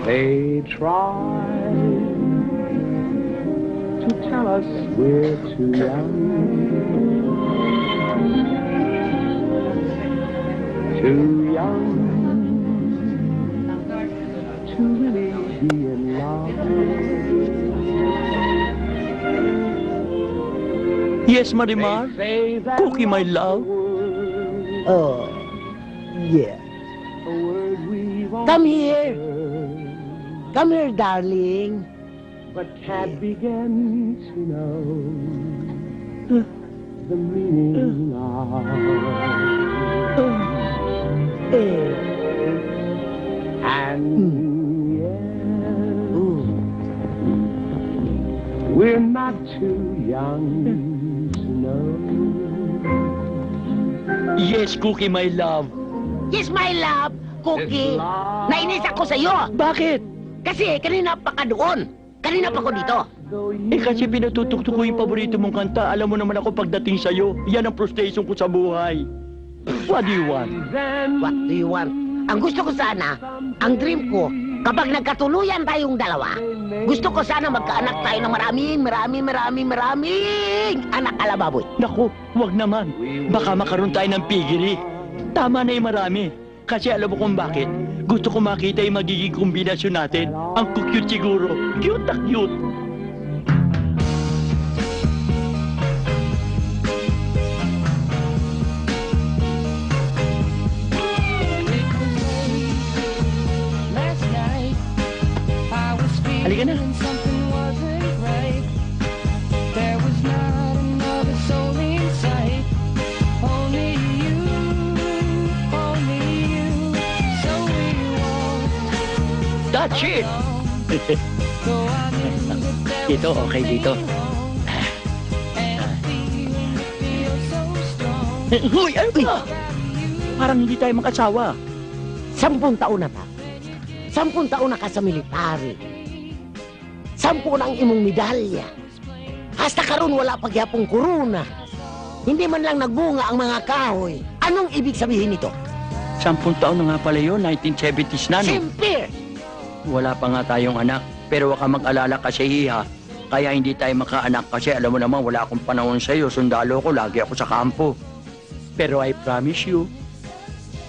They try to tell us we're too young, too young to really be in love. Yes, Marimar. Cookie, my love. Oh, yeah. Come here. Come here, darling. But can't begin to know the meaning of. And yes, we're not too young to know. Yes, Cookie, my love. Yes, my love. Cookie, nainis ako sa'yo. Bakit? Kasi kanina pa ka doon. Kanina pa ko dito. Kasi pinatutuktok ko yung paborito mong kanta. Alam mo naman ako pagdating sa'yo. Yan ang frustration ko sa buhay. What do you want? What do you want? Ang gusto ko sana, ang dream ko, kapag nagkatuluyan tayong dalawa, gusto ko sana magkaanak tayo ng maraming anak, alababoy. Naku, wag naman. Baka makaroon tayo ng pigiri. Tama na yung marami. Kasi alam mo kung bakit. Gusto ko makita yung magiging kombinasyon natin. Ang cute siguro. Cute na cute. Halika na. That's it! Dito, okay dito. Huy, ano ba? Parang hindi tayo mag-asawa. 10 taon na ta. 10 taon na ka sa military. 10 na ang imong medalya. Hasta karon wala pagyapong kuruna. Hindi man lang nagbunga ang mga kahoy. Anong ibig sabihin nito? 10 taon na nga pala yun, 1970s na, no? Simple! Wala pa nga tayong anak, pero wag ka mag-alala kasi hiha. Kaya hindi tayo makaanak kasi alam mo naman wala akong panahon sa'yo. Sundalo ko, lagi ako sa kampo. Pero I promise you,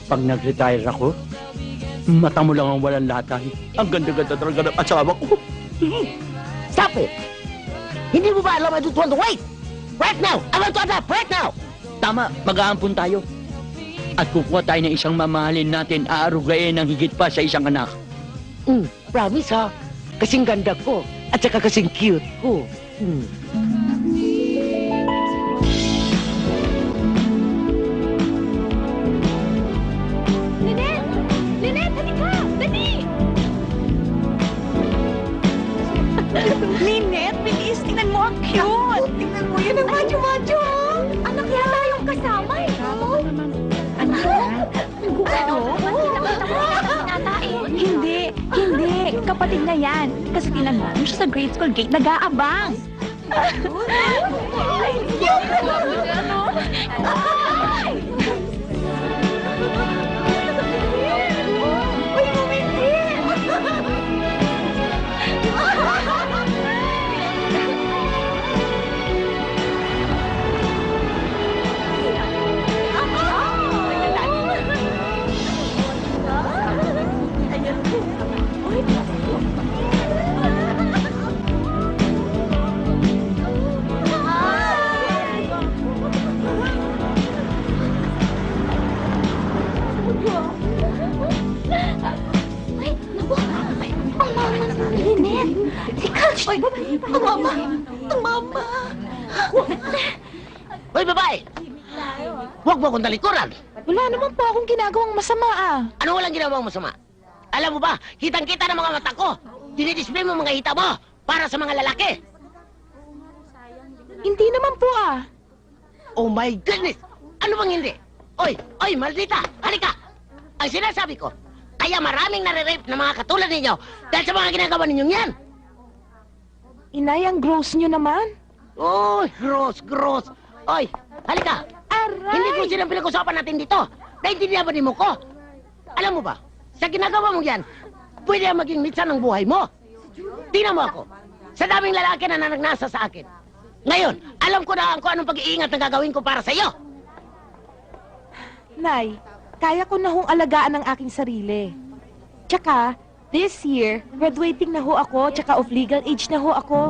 pag nag-retire ako, mata mo lang ang walang latay. Ang ganda-ganda talaga ng asawa ko. Stop it! Hindi mo ba alam I don't want to wait? Right now! I want to adapt right now! Tama, mag-aampon tayo. At kukuha tayo ng isang mamahalin natin, aarugain ng higit pa sa isang anak. Promise ha? Kasing ganda ko at saka kasing cute ko. Lynette! Lynette, halika! Dali! Lynette, bilis! Tingnan mo, ang cute! Tingnan mo, yan ang macho-macho! Anak yata yung kasama eh! Anak? Ano? Hindi. Kapatid na yan. Kasi tingnan mo, siya sa grade school gate nag-aabang. Ay, ang mama! Ang mama! Hoy, babae! Huwag mo akong talikuran! Wala naman po akong ginagawang masama ah. Ano walang ginawang masama? Alam mo ba, kitang-kita ng mga mata ko! Dinidisplay mo mga hita mo para sa mga lalaki! Hindi naman po ah. Oh my goodness! Ano bang hindi? Oy, maldita! Halika! Ang sinasabi ko, kaya maraming nare-rape ng mga katulad ninyo dahil sa mga ginagawa ninyong yan! Inay, ang gross nyo naman. Oy, gross! Oy, halika! Aray! Hindi ko silang pinag-usapan natin dito! Naintindihan ba ni mo ko? Alam mo ba, sa ginagawa mo yan, pwede ang maging mitsan ng buhay mo. Tingnan mo ako. Sa daming lalaki na nanagnasa sa akin. Ngayon, alam ko na kung anong pag-iingat na gagawin ko para sa iyo. Nay, kaya ko na hong alagaan ang aking sarili. Tsaka, this year, graduating na ho ako, tsaka of legal age na ho ako.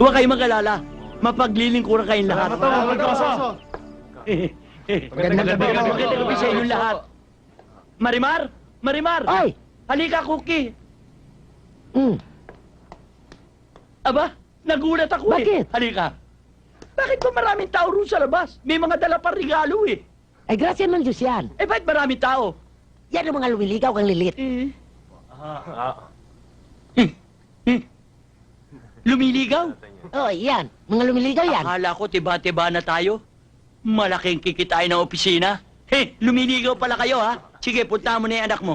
Huwag kayong mag-alala. Mapaglilingkuran kayong lahat. Magandang gabi. Magandang gabi sa inyong lahat. Marimar! Marimar! Ay! Halika, Cookie! Mm. Aba, nagulat ako Bakit? Halika. Bakit ba maraming tao roon sa labas? May mga dala pa regalo eh. Ay, grasya ng Diyos yan. Eh, bakit maraming tao? Yan ang mga lumiligaw kang lilit. Lumiligaw? Oh, yan. Mga lumiligaw yan. Akala ko tiba-tiba na tayo. Malaking kikitain ng opisina. Lumiligaw pala kayo ha? Sige, punta mo na yung anak mo.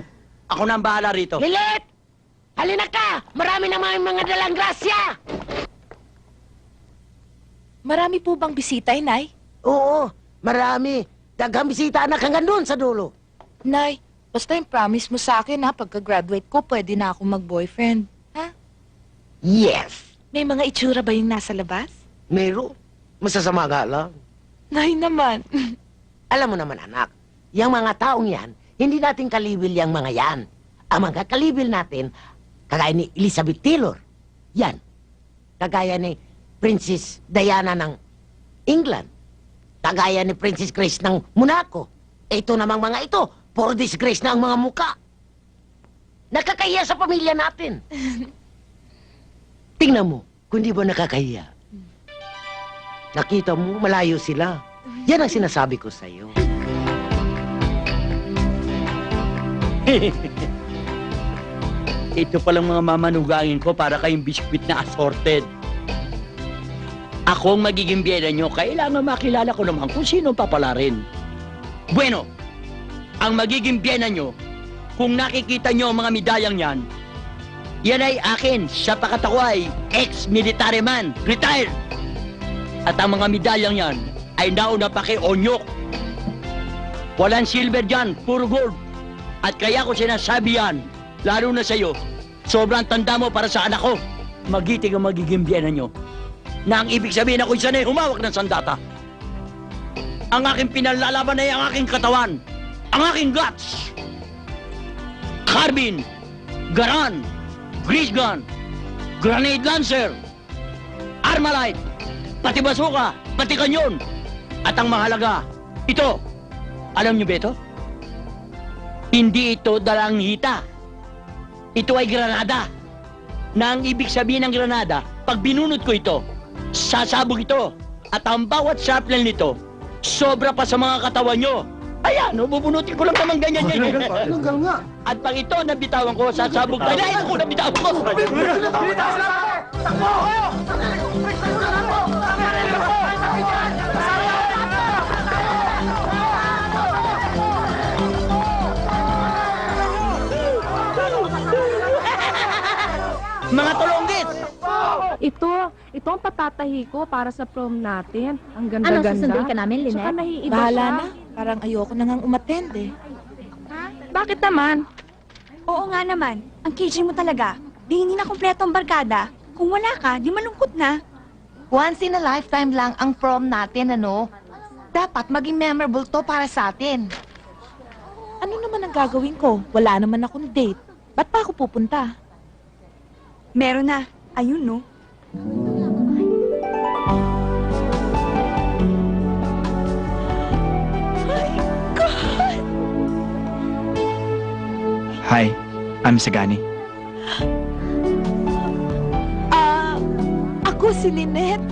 Ako na ang bahala rito. Lilit! Halina ka! Marami na mga dalang grasya! Marami po bang bisita, Nay? Oo, marami. Daghang bisita anak hanggang doon sa dulo. Nay, basta yung promise mo sa akin ha, pagka-graduate ko, pwede na akong mag-boyfriend. Ha? Yes! May mga itsura ba yung nasa labas? Meron. Masasama ka lang. Nay naman. Alam mo naman anak, yung mga taong yan, hindi natin kalibil yung mga yan. Ang mga kalibil natin, kagaya ni Elizabeth Taylor. Yan. Kagaya ni Princess Diana ng England. Kagaya ni Princess Grace ng Monaco. Ito namang mga ito, puro disgrace na ang mga muka. Nakakahiya sa pamilya natin. Tingnan mo, kung di ba nakakahiya. Nakita mo, malayo sila. Yan ang sinasabi ko sa'yo. Ito palang mga mamanugangin ko para kayong biskwit na assorted. Ako ang magiging biyena nyo, kailangan makilala ko naman kung sino papalarin. Bueno, ang magiging biyena nyo, kung nakikita nyo ang mga medalyang yan, yan ay akin, sapagat ako ay ex-military man, retired. At ang mga medalyang yan ay nauna pa kay Onyok. Walang silver dyan, puro gold. At kaya ko sinasabi yan, lalo na sa'yo, sobrang tanda mo para sa anak ko. Magiting ang magiging biyena nyo. Na ang ibig sabihin ako isa na humawak ng sandata. Ang aking pinalalaban ay ang aking katawan, ang aking guts. Carbine, Garan, Grease Gun, Grenade Lancer, Armalite, pati basuka, pati kanyon. At ang mahalaga, ito. Alam niyo ba ito? Hindi ito dalang hita. Ito ay granada. Na ang ibig sabihin ng granada, pag binunot ko ito, sasabog ito. At ang bawat shrapnel nito, sobra pa sa mga katawan nyo. Ayan, bubunutin ko lang naman ganyan yan. Hanggang nga. At pag ito nabitawan ko, sasabog tayo. Ay, ako nabitawan ko! Mga tulonggit! Ito ang patatahi ko para sa prom natin. Ang Anong ganda-ganda. susunduin ka namin, Tsaka Lynette? naiiba Bahala siya. na. Parang ayoko na ngang umattend eh. Bakit naman? Oo nga naman. Ang KJ mo talaga. Di hindi na kompleto ang barkada. Kung wala ka, di malungkot na. Once in a lifetime lang ang prom natin, ano? Dapat maging memorable to para sa atin. Ano naman ang gagawin ko? Wala naman akong date. Ba't pa ako pupunta? Meron na. Ayun, no? Hi, I'm Sagani. Ako si Lynette.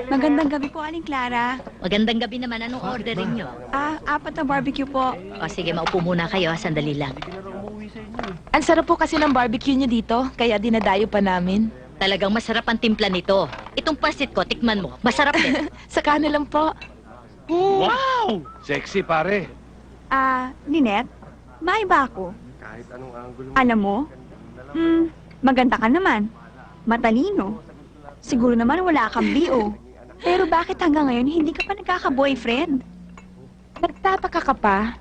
Magandang gabi po, Aling Clara. Magandang gabi naman. Anong ordering nyo? 4 na barbecue po. O sige, maupo muna kayo. Sandali lang. Ang sarap po kasi ng barbecue niyo dito, kaya dinadayo pa namin. Talagang masarap ang timpla nito. Itong pasit ko, tikman mo. Masarap din. Sa kanan lang po. Wow! Sexy, pare. Lynette, may ba ako? Kahit anong angulo Alam mo, maganda ka naman. Matalino. Siguro naman wala kang BO. Pero bakit hanggang ngayon hindi ka pa nagkaka-boyfriend? Nagtataka ka pa?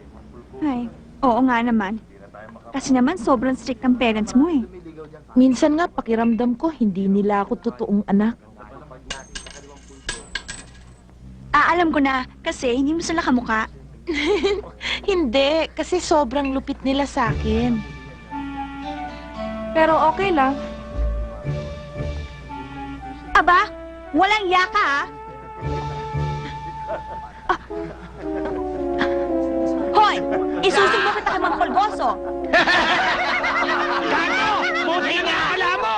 Ay, oo nga naman. Kasi naman sobrang strict ang parents mo eh. Minsan nga pakiramdam ko hindi nila ako totoong anak. Alam ko na, kasi hindi mo sila kamukha. Hindi, kasi sobrang lupit nila sa akin. Pero okay lang. Aba, walang yaka Hoy, isusumbong kita kay Mang Polgoso. Buti na akala mo!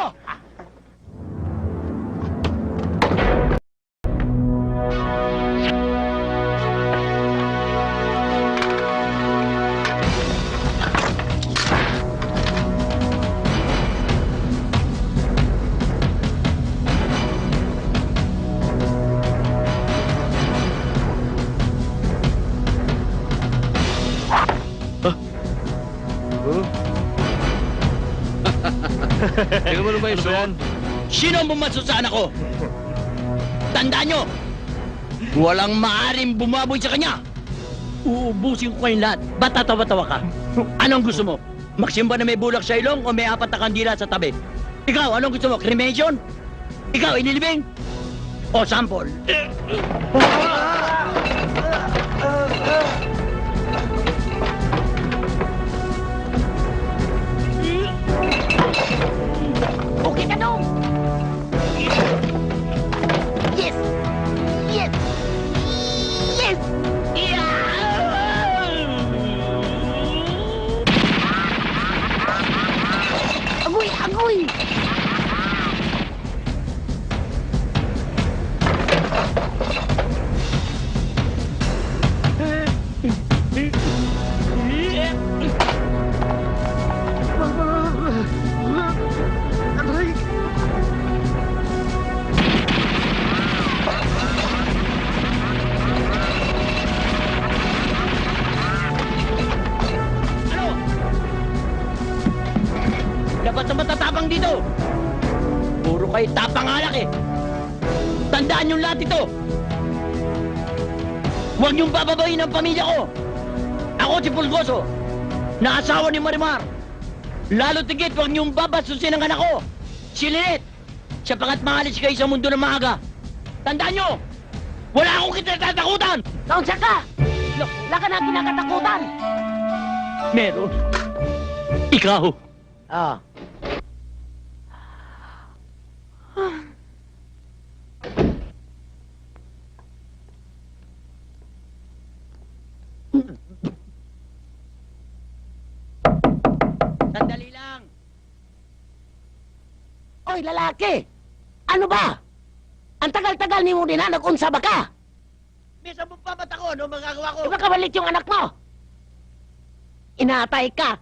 Tingnan mo naman yung son. Sino ang bumaso sa anak ko? Tandaan nyo! Walang maaaring bumaboy sa kanya! Uubusin ko kayong lahat. Ba't tatawa-tawa ka? Anong gusto mo? Magsimba na may bulak sa ilong o may 4 na kandila sa tabi? Ikaw, anong gusto mo? Cremation? Ikaw, inilibing? O sample? Okay ka dong! Yes! Yes! Yes! Agoy! Agoy! Ano? Dapat na matatabang dito! Puro kayo tapang alak eh! Tandaan yung lahat ito! Huwag niyong bababayin ang pamilya ko! Ako si Pulgoso, na asawa ni Marimar. Lalo tigit, huwag niyong babasusin ang anak ko! Si Lynette! Siya pangat maalis kayo sa mundo ng maaga! Tandaan niyo! Wala akong kinatatakutan! Kaunsa ka! Wala ka na kinakatakutan! Meron. Ikaw! Oh. Sandali lang! Oy, lalaki! Ano ba? Ang tagal-tagal ni mo din na nag-unsa ba ka? Misa mo pa ba't ako? Ano magagawa ko? Di ba kabalik yung anak mo? Inaatay ka.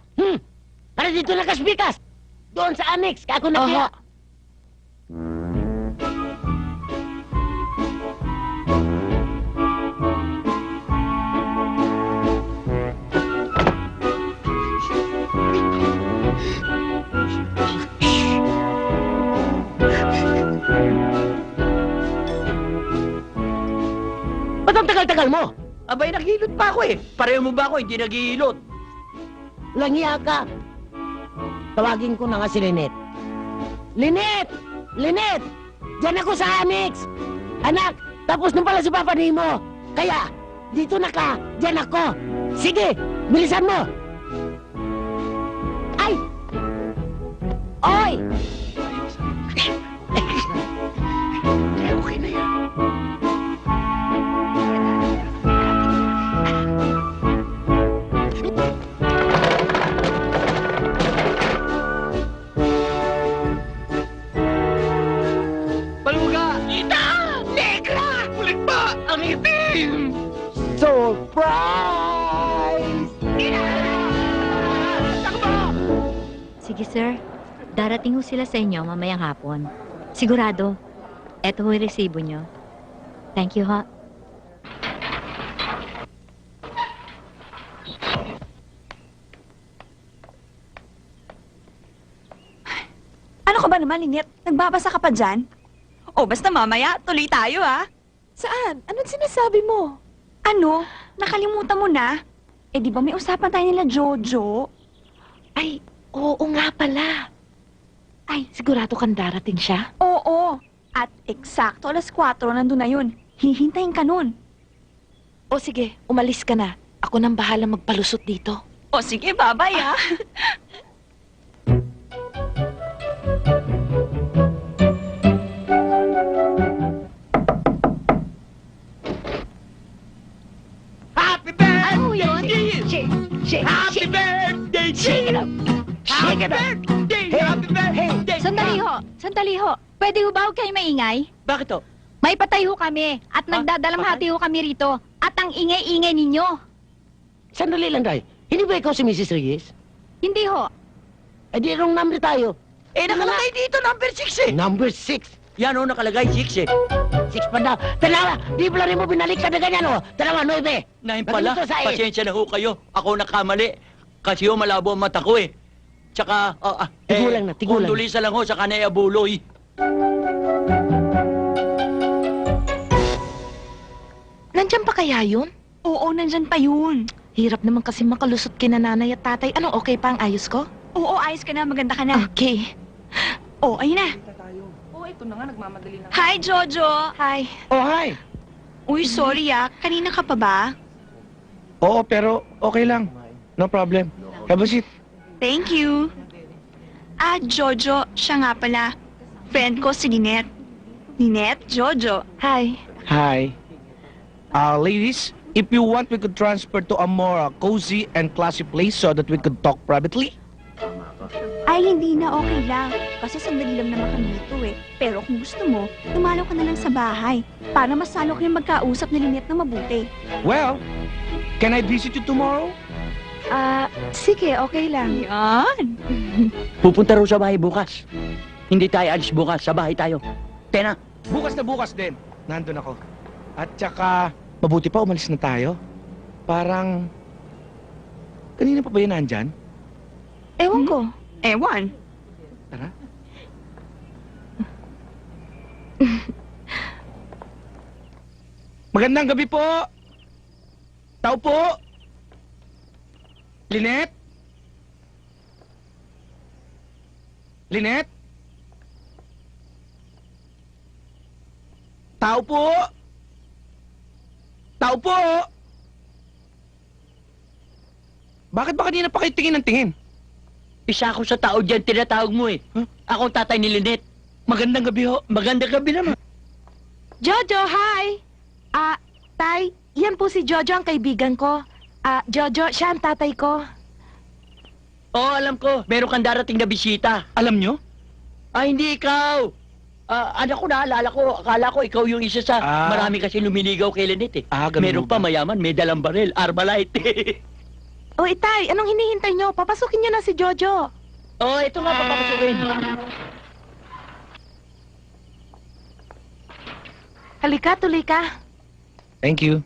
Para dito nakasbikas. Doon sa annex, ka ako nakiya. Ba't ang tagal-tagal mo? Abay, naghihilot pa ako eh. Pareho mo ba ako? Hindi naghihilot. Langya ka. Tawagin ko na nga si Lynette. Lynette! Lynette! Diyan ako sa annex! Anak, tapos nung pala si Papa Nemo. Kaya, dito na ka. Diyan ako. Sige, bilisan mo. Ay! Oy! Sige, sir. Darating ho sila sa inyo mamayang hapon. Sigurado. Eto ho yung resibo nyo. Thank you, ha. Ano ka ba naman, Lynette? Nagbabasa ka pa dyan? O, basta mamaya, tuloy tayo, ha? Saan? Anong sinasabi mo? Ano? Nakalimutan mo na? Eh, di ba may usapan tayo nila Jojo? Ay, oo nga pala. Ay, sigurado kang darating siya? Oo. At eksakto 4:00 nandun na yun. Hihintayin ka nun. O sige, umalis ka na. Ako nang bahala magpalusot dito. O sige, bye-bye, ha? Happy birthday Ano yun? to you! Happy birthday to you! Shake it up. Happy birthday! Sandali ho. Pwede ho ba huwag kayo maingay? Bakit to? May patay ho kami at nagdadalamhati ho kami rito. At ang ingay-ingay ninyo. Sandali lang, Day. Hindi ba ikaw si Mrs. Reyes? Hindi ho. Eh, di wrong number tayo. Eh, nakalagay dito, number 6 eh! Number 6. Yan o, nakalagay 6 eh. 6 pa daw. Tanawa, di pala rin mo binalik ka na ganyan, oh. Tanawa, 9. 9 pala. Bakit ito sa eh? Pasensya na ho kayo. Ako nakamali. Kasi ho, malabo ang mata ko eh. Tsaka, Tigulang na, tigulang. Kondulisa lang ho sa kanay abuloy. Nandyan pa kaya yun? Oo, nandyan pa yun. Hirap naman kasi makalusot kina nanay at tatay. Anong okay pa ang ayos ko? Oo, ayos ka na, maganda ka na. Okay. Oh, ayun na. Oo, ito na nga, nagmamadali na. Hi, Jojo. Hi. Oh, hi. Uy, sorry, kanina ka pa ba? Oo, pero okay lang. No problem. Have a seat. Thank you. Jojo, siya nga pala. Friend ko si Lynette. Lynette, Jojo. Hi. Hi. Ladies, if you want, we could transfer to a more cozy and classy place so that we could talk privately. Ay, hindi na, okay lang. Kasi sandali lang naman kami dito eh. Pero kung gusto mo, dumalaw ka na lang sa bahay. Para mas lalo kayong magkausap ni Lynette na mabuti. Well, can I visit you tomorrow? Sige, okay lang. Yan. Pupunta raw sa bahay bukas. Hindi tayo alis bukas, sa bahay tayo. Tena, Bukas na bukas din. Nandun ako. At saka, mabuti pa umalis na tayo. Parang, kanina pa ba yun nandyan? Ewan ko. Ewan. Tara. Magandang gabi po. Tao po. Lynette? Lynette? Tao po. Tao po. Bakit ba kanina pa kayo tingin ng tingin? isa ako sa tao dyan, tinatawag mo eh. Huh? Ako ang tatay ni Lynette. Magandang gabi ho. Magandang gabi naman. Jojo, hi! Tay, yan po si Jojo ang kaibigan ko. Jojo, siya ang tatay ko. Oo, alam ko. Meron kang darating na bisita. Alam nyo? Hindi ikaw. Anak ko, naalala ko. Akala ko ikaw yung isa sa... Marami kasi lumiligaw kay Lynette eh. Ganun Meron ba? pa mayaman, may dalang baril. Armalite. O, Itay, anong hinihintay nyo? Papasukin nyo na si Jojo. Ito nga papapasukin. Halika, tuloy ka. Thank you.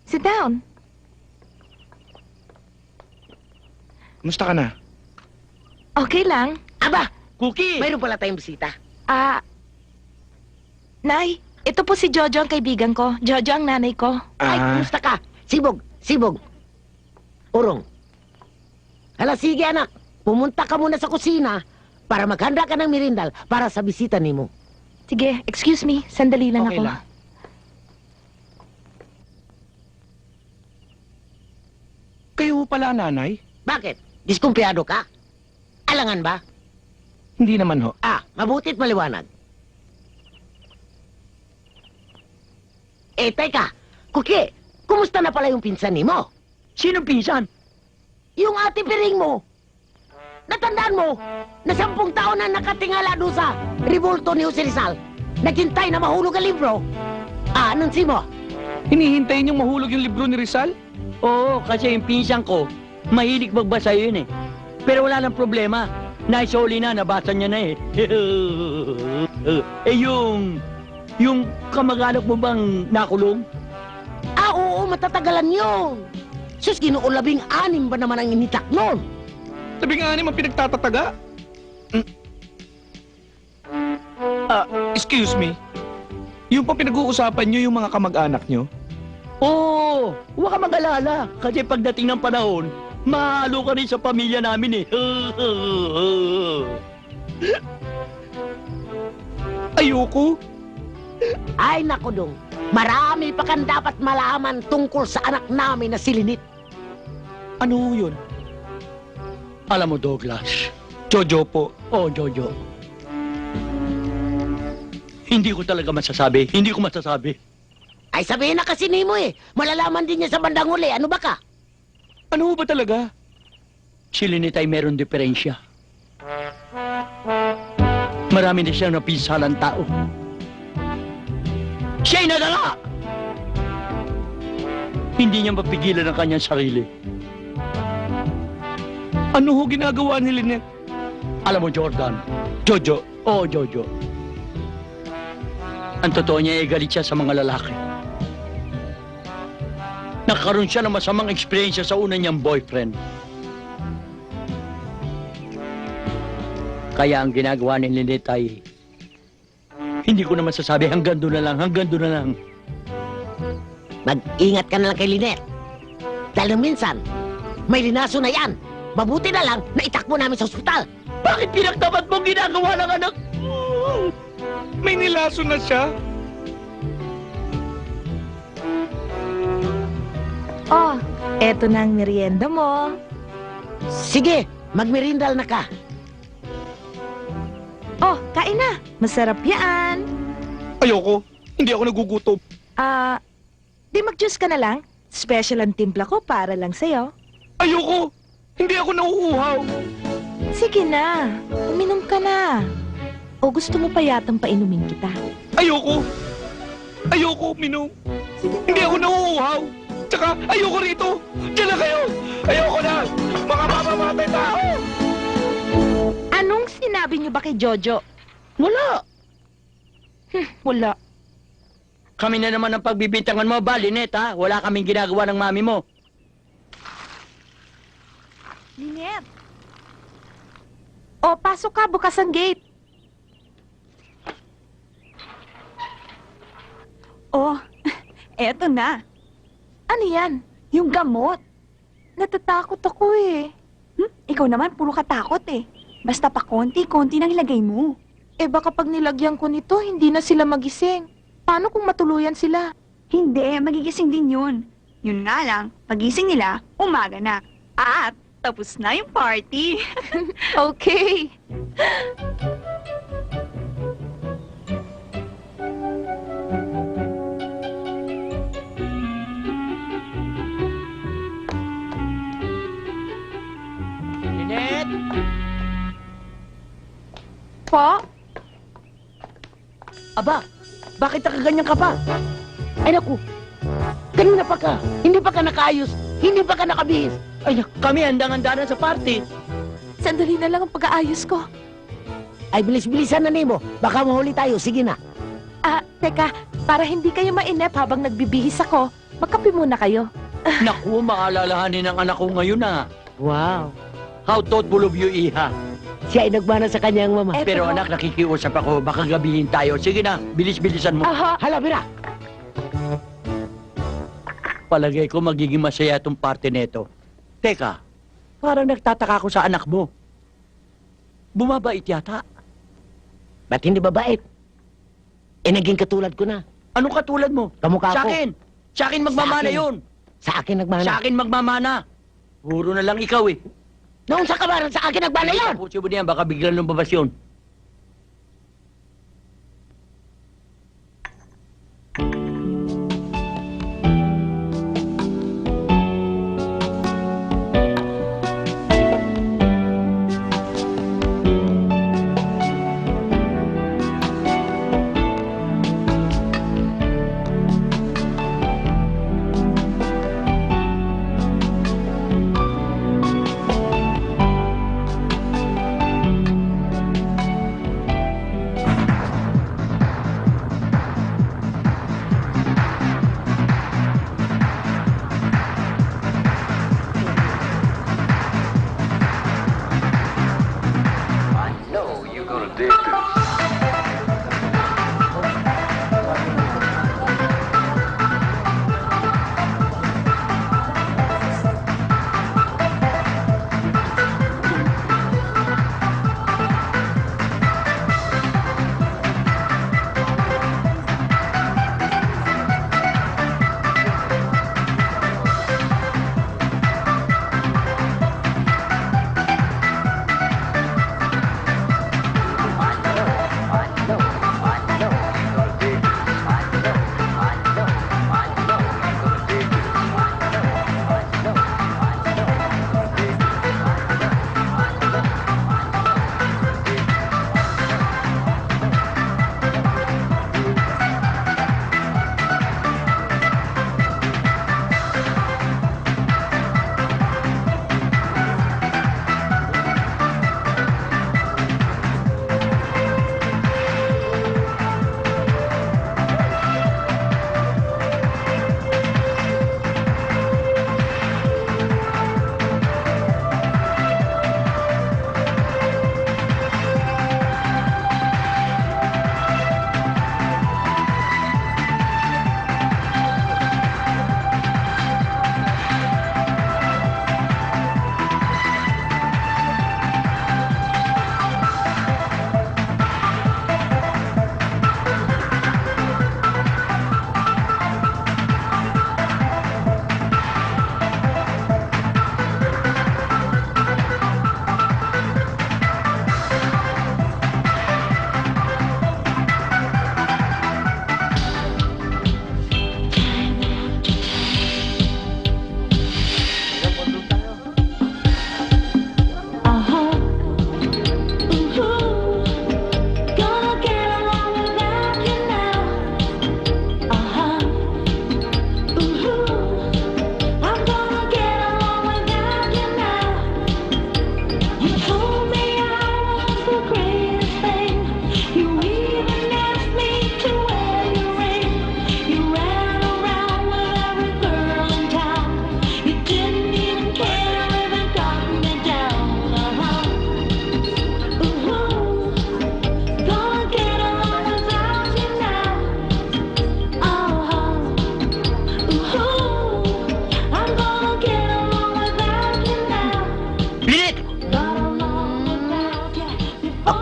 Sit down. Kumusta ka na? Okay lang. Aba, Cookie! mayroon pala tayong bisita. Nay, ito po si Jojo ang kaibigan ko. Jojo ang nanay ko. Ay, kumusta ka? Sibog, sibog. Urong. Hala, sige anak. Pumunta ka muna sa kusina para maghanda ka ng merindal para sa bisita nimo. Sige, excuse me. Sandali lang Okay ako. lang. Kayo pala, nanay? Bakit? Diskumpiyado ka? Alangan ba? Hindi naman ho. Mabuti't maliwanag. Teka. Kuki, kumusta na pala yung pinsan nimo? Sino pinsan? Yung ate piring mo. Natandaan mo na 10 taon na nakatingala doon sa revolto ni Jose Rizal. Naghintay na mahulog ang libro. Anong mo? Hinihintayin yung mahulog yung libro ni Rizal? Oo, kasi yung pinsan ko, mahilig magbasa yun eh. Pero wala lang problema. Naisoli na, nabasa niya na eh. Eh yung kamag-anak mo bang nakulong? Ah, oo, matatagalan yun. Sus, Ginoo, 16 ba naman ang initak nun? 16 ang pinagtatataga? Excuse me. Yung pang pinag-uusapan nyo yung mga kamag-anak nyo? Oo, huwag ka mag-alala. Kasi pagdating ng panahon, mahalo ka rin sa pamilya namin eh. Ayoko. Ay, naku dong. Marami pa kang dapat malaman tungkol sa anak namin na si Linit. Ano yun? Alam mo, Douglas. Jojo po. Oh, Jojo. Hindi ko talaga masasabi. Hindi ko masasabi. Ay, sabihin na kasi ni mo eh. Malalaman din niya sa bandang huli. Ano ba ka? Ano ba talaga? Si Linit ay meron diferensya. Marami na siyang napisalang tao. Siya'y nadala! Hindi niya mapigilan ang kanyang sarili. Ano ho ginagawa ni Lynette? Alam mo, Jordan. Jojo. Oo, Jojo. Ang totoo niya ay galit siya sa mga lalaki. Nagkaroon siya ng masamang eksperyensya sa una niyang boyfriend. Kaya ang ginagawa ni Lynette ay... Hindi ko naman sasabi, hanggang doon na lang, hanggang doon na lang. Mag-ingat ka na lang kay Linette. Dahil minsan, may linaso na yan. Mabuti na lang na itakbo namin sa ospital. Bakit pinagtapat mo ginagawa ng anak? May nilaso na siya? Oh, eto na ang merienda mo. Sige, magmerindal na ka. Oh, kain na. Masarap yan. Ayoko. Hindi ako nagugutom. Di mag-juice ka na lang. Special ang timpla ko para lang sa'yo. Ayoko. Hindi ako nauuhaw. Sige na, uminom ka na. O gusto mo pa yatang painumin kita? Ayoko. Ayoko, Minong. Hindi ako nauuhaw. Tsaka, ayoko rito. Diyan na kayo. Ayoko na. Mga mamamatay tao. Anong sinabi niyo ba kay Jojo? Wala. Wala. Kami na naman ang pagbibintangan mo, ba, Lynette, ha? Wala kaming ginagawa ng mami mo. Lynette! O, pasok ka. Bukas ang gate. Oh, eto na. Ano yan? Yung gamot. Natatakot ako eh. Ikaw naman, puro katakot eh. Basta pa konti-konti nang ilagay mo. Eh baka pag nilagyan ko nito, hindi na sila magising. Paano kung matuluyan sila? Hindi, magigising din yun. Yun nga lang, pagising nila, umaga na. At tapos na yung party. Okay. Lynette! Po? Aba, bakit nakaganyan ka pa? Ay naku, kanina pa ka. Hindi pa ka nakaayos. Hindi pa ka nakabihis. Ay, kami handang-handa na sa party. Sandali na lang ang pag-aayos ko. Ay, bilis-bilisan na Nemo. Baka mahuli tayo. Sige na. Teka, para hindi kayo mainip habang nagbibihis ako, magkape muna kayo. Naku, maalalahanin ng anak ko ngayon, ha? Wow. How thoughtful of you, Iha. Siya ay nagmana sa kanyang mama. Eto. Pero anak, nakikiusap ako. Baka gabihin tayo. Sige na, bilis-bilisan mo. Aha. Hala, Bira. Palagay ko magiging masaya itong party neto. Teka, parang nagtataka ako sa anak mo. Bumabait yata. Ba't hindi babait? Eh, naging katulad ko na. Anong katulad mo? Kamukha Sa ko. akin. Sa akin magmamana Sa akin. yun. Sa akin nagmana. Sa akin magmamana. Puro na lang ikaw eh. Noong sa kabaran, sa akin nagmana yun. Tapusin mo niyan, baka biglang lumabas yun.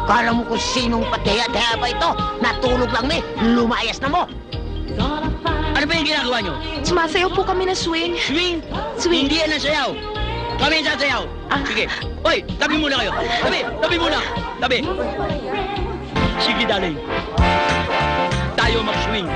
Kala mo kung sinong patiya-tiya ba ito? Natulog lang ni, lumayas na mo. Ano ba yung ginagawa nyo? Sumasayaw po kami na swing. Swing? Swing. Hindi yan ang sayaw. Kami yung sasayaw. Sige. Hoy, tabi muna kayo. Tabi muna. Tabi. Sige, darling. Tayo mag-swing.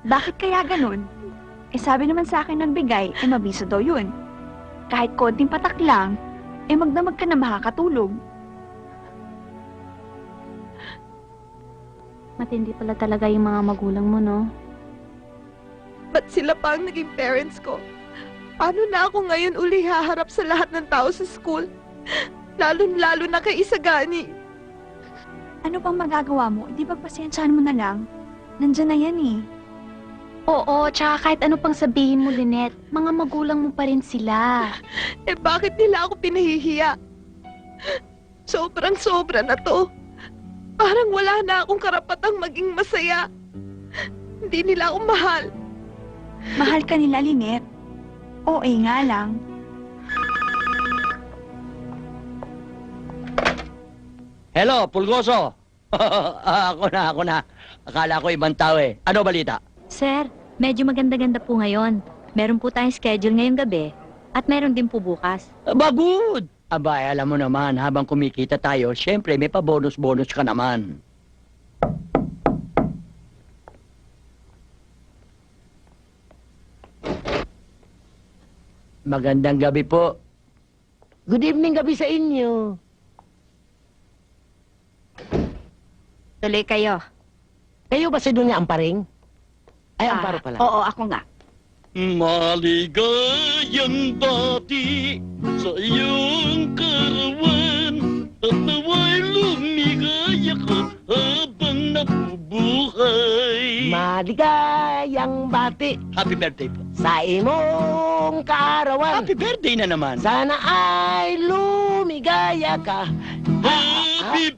Bakit kaya ganun? Eh sabi naman sa akin nagbigay, eh mabisa daw yun. Kahit konting patak lang, eh magdamag ka na makakatulog. Matindi pala talaga yung mga magulang mo, no? Ba't sila pa ang naging parents ko? Paano na ako ngayon uli haharap sa lahat ng tao sa school? Lalo na kay Isagani. Ano pang magagawa mo? Di ba pasensyahan mo na lang? Nandyan na yan eh. Oo, tsaka kahit ano pang sabihin mo, Lynette, mga magulang mo pa rin sila. Eh bakit nila ako pinahihiya? Sobrang-sobra na to. Parang wala na akong karapatang maging masaya. Hindi nila ako mahal. Mahal ka nila, Lynette. Oo, nga lang. Hello, Pulgoso. Ako na. Akala ko ibang tao eh. Ano balita? Sir, medyo maganda-ganda po ngayon. Meron po tayong schedule ngayong gabi. At meron din po bukas. Aba, good! Abay, alam mo naman, habang kumikita tayo, syempre may pa-bonus-bonus ka naman. Magandang gabi po. Good evening gabi sa inyo. Tuloy kayo. Kayo ba si Dunya Amparing? Ay, Amparo pala. Oo, ako nga. Maligayang dati sa iyong karawan at nawa'y lumigaya ka habang nabubuhay. Maligayang bati Happy birthday po. sa imong kaarawan. Happy birthday na naman. Sana ay lumigaya ka. Happy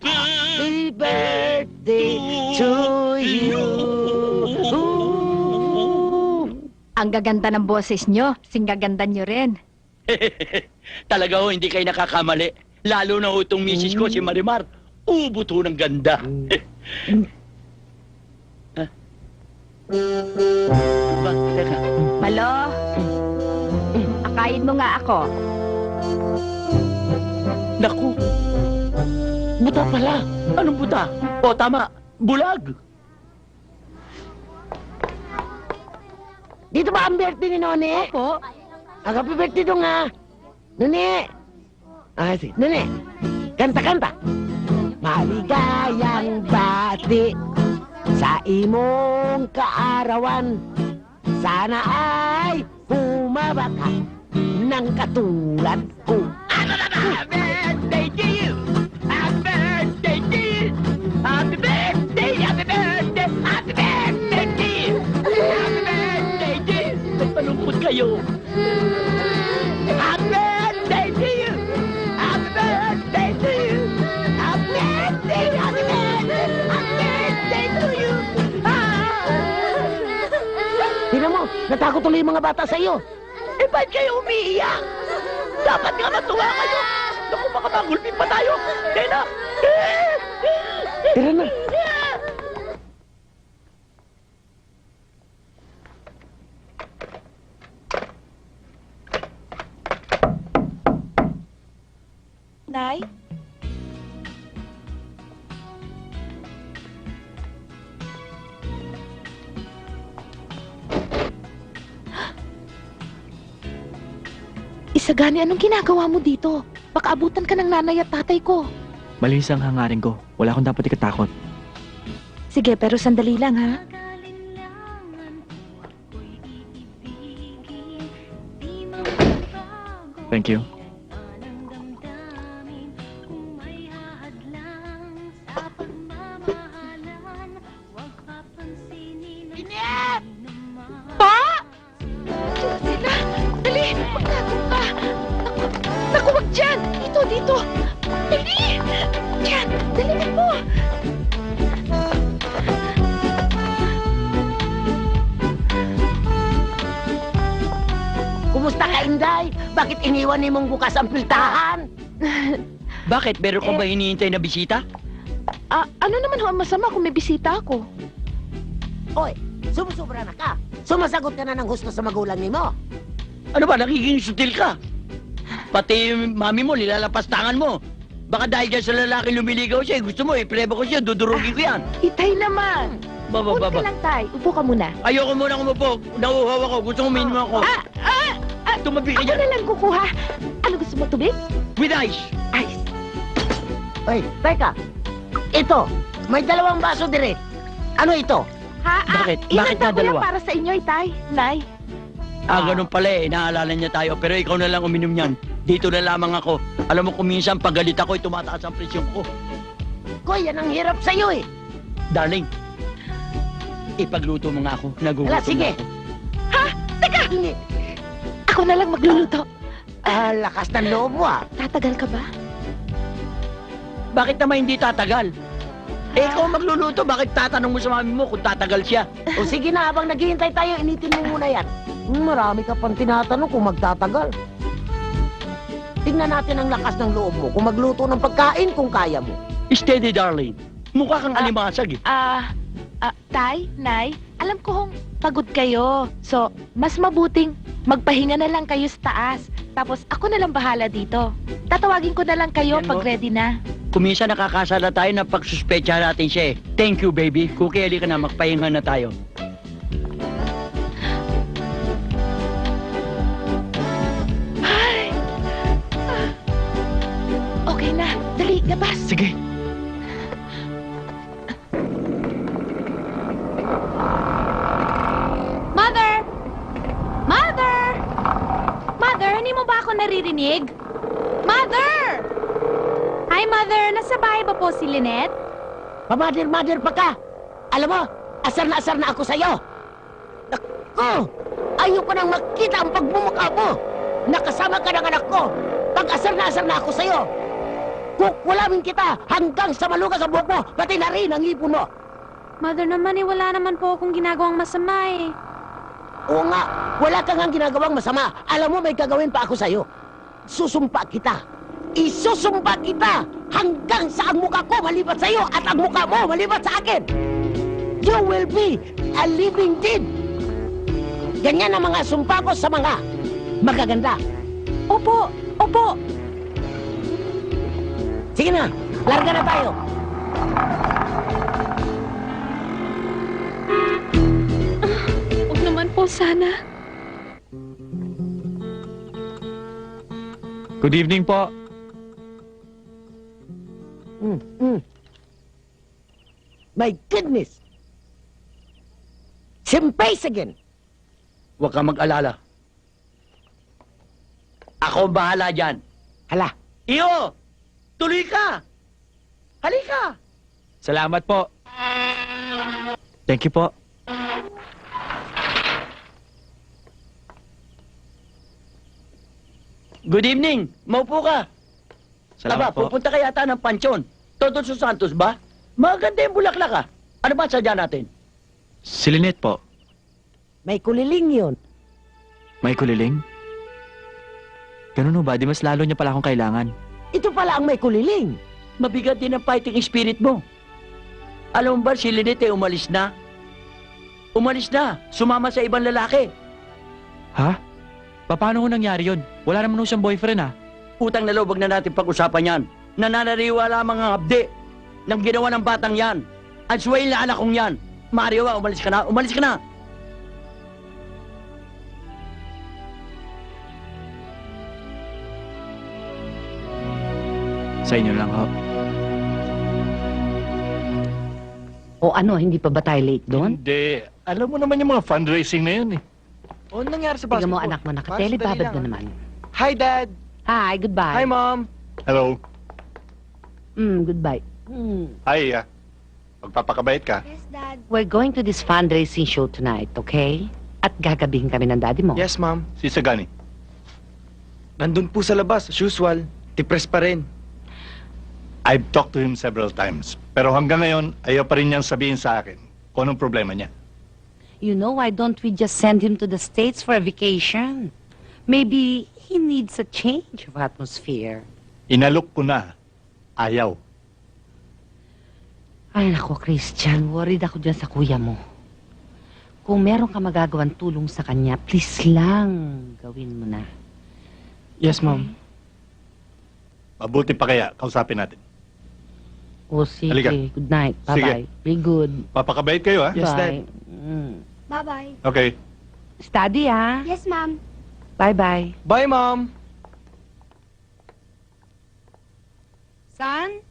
Happy birthday to you. Ang gaganda ng boses nyo, singgaganda nyo rin. Talaga ho, hindi kayo nakakamali. Lalo na ho itong misis ko, si Marimar. Ubot ho ng ganda. Ba, teka. Malo, akayin mo nga ako. Naku, Buta pala. anong buta? O, tama, bulag. Dito ba ang birthday ni Noni? Opo. Ang happy birthday dong nga. Noni. Si Noni. Kanta. Maligayang bati sa imong kaarawan. Sana ay humaba ka ng katulad ko. Happy birthday to you! Happy birthday to you! Happy birthday! Happy birthday! Happy birthday to you! Happy birthday to you! Nagpalumpot kayo! Happy birthday to you! Natatakot tuloy yung mga bata sa iyo. Eh, ba't kayo umiiyak? Dapat nga matuwa kayo. Naku, baka magulpin pa tayo. Tena! Tara na. Nay? Isagani, anong ginagawa mo dito? Baka abutan ka ng nanay at tatay ko. Malinis ang hangarin ko. Wala akong dapat ikatakot. Sige, pero sandali lang ha. Thank you. Pa! Diyan sila! Dali! Magtago ka! Naku, wag dyan! Dito! Dali! Dyan! Dali mo! Kumusta ka, Inday? Bakit iniwan ni mong bukas ang piltahan? Bakit? Meron ka ba hinihintay na bisita? Ano naman ho ang masama kung may bisita ako? Oy, sumusubra na ka. Sumasagot ka na ng gusto sa magulang ni mo. Ano ba, nagiging sutil ka? Pati yung mami mo, nilalapastangan mo. Baka dahil dyan sa lalaki lumiligaw siya, gusto mo, ipreba ko siya, dudurugin ko yan. Itay naman! Baba. Upo ka lang, Tay. Upo ka muna. Ayoko muna umupo. Nauuhaw ako. Gusto ko uminom ako. Tumabi ka Ako dyan. na lang kukuha. Ano gusto mo, tubig? With ice. Ice. Oy, teka. Ito, may 2 baso dire. Ano ito? Bakit? Bakit Inanda na ko yan dalawa? para sa inyo, Itay. Nay. Ganun pala eh. Naalala niya tayo. Pero ikaw na lang uminom niyan. Dito na lamang ako. Alam mo kung minsan pag galit ako, tumataas ang presyon ko. Koy, yan ang hirap sa'yo eh. Darling, ipagluto mo nga ako. Nagugutom Ala, sige. na ako. Teka! Ako na lang magluluto. Lakas ng loob mo ah. Tatagal ka ba? Bakit naman hindi tatagal? Eh, ikaw magluluto. Bakit tatanong mo sa mami mo kung tatagal siya? O sige na, habang naghihintay tayo, initin mo muna yan. Marami ka pang tinatanong kung magtatagal. Tingnan natin ang lakas ng loob mo. Kung magluto ng pagkain, kung kaya mo. Steady, darling. Mukha kang alimasag eh. Tay, Nay, alam ko hong pagod kayo. So, mas mabuting magpahinga na lang kayo sa taas. Tapos ako na lang bahala dito. Tatawagin ko na lang kayo Yan pag mo. ready na. Kung minsan nakakasala tayo na pagsuspecha natin siya eh. Thank you, baby. Cookie, ka na. Magpahinga na tayo. Ay! Okay na. Dali, labas. Sige. Mother! Mother! Mother, hindi mo ba ako naririnig? Mother! Hi, Mother. Nasa bahay ba po si Lynette? Pamadir-madir pa ka. Alam mo, asar na ako sa'yo. Naku, ayaw ko nang makita ang pagmumukha mo. Nakasama ka ng anak ko. Pag-asar na ako sa'yo. Kukulamin kita hanggang sa malugas ang buhok mo, pati na rin ang ipon mo. Mother naman wala naman po akong ginagawang masama eh. Oo nga, wala ka ngang ginagawang masama. Alam mo, may gagawin pa ako sa'yo. Susumpa kita. Isusumpa kita hanggang sa ang mukha ko malipat sa'yo at ang mukha mo malipat sa akin. You will be a living dead. Ganyan ang mga sumpa ko sa mga magaganda. Opo, opo. Sige na, larga na tayo. Huwag naman po sana. Good evening po. My goodness. Simpay again. Huwag kang mag-alala. Ako ang bahala dyan. Hala, Iyo! Tuloy ka! Halika! Salamat po. Thank you po. Good evening! Maupo ka! Salamat po. Pupunta ka yata ng pansyon. Todos Los Santos ba? Maganda yung bulaklak ah. Ano ba sadya natin? Si Lynette po. may kuliling yun. May kuliling? Ganun ho ba? Di mas lalo niya pala akong kailangan. Ito pala ang may kuliling. Mabigat din ang fighting spirit mo. Alam mo ba, si Lynette umalis na? Umalis na. Sumama sa ibang lalaki. Ha? Paano ho nangyari yun? Wala naman ho siyang boyfriend ha? Utang na loob, wag na natin pag-usapan yan. Nananariwala mga abdi ng ginawa ng batang yan. Ang sway na anak kong yan. Mario, umalis ka na. Umalis ka na. Sa inyo lang ho. O ano, hindi pa ba tayo late doon? Hindi. Alam mo naman yung mga fundraising na yun eh. O, anong nangyari sa Tingnan basketball? mo anak mo, nakatelebabad na naman. Hi, Dad! Hi, goodbye. Hi, Mom! Hello. Goodbye. Hi, magpapakabait ka. Yes, Dad. We're going to this fundraising show tonight, okay? At gagabihin kami ng daddy mo. Yes, Mom. Si Sagani. Nandun po sa labas, as usual. Depressed pa rin. I've talked to him several times. Pero hanggang ngayon, ayaw pa rin niyang sabihin sa akin kung anong problema niya. You know, why don't we just send him to the States for a vacation? Maybe he needs a change of atmosphere. Inalok ko na. Ayaw. Ay, nako, Christian. Worried ako dyan sa kuya mo. Kung meron ka magagawang tulong sa kanya, please lang, gawin mo na. Yes, Mom. Mabuti pa kaya, kausapin natin. O, sige. Halika. Good night. Sige. Bye-bye. Be good. Papakabait kayo, ha? Yes, Bye. Dad. Bye-bye. Okay. Study, ha? Yes, Ma'am. Bye-bye. Bye, Mom! Son?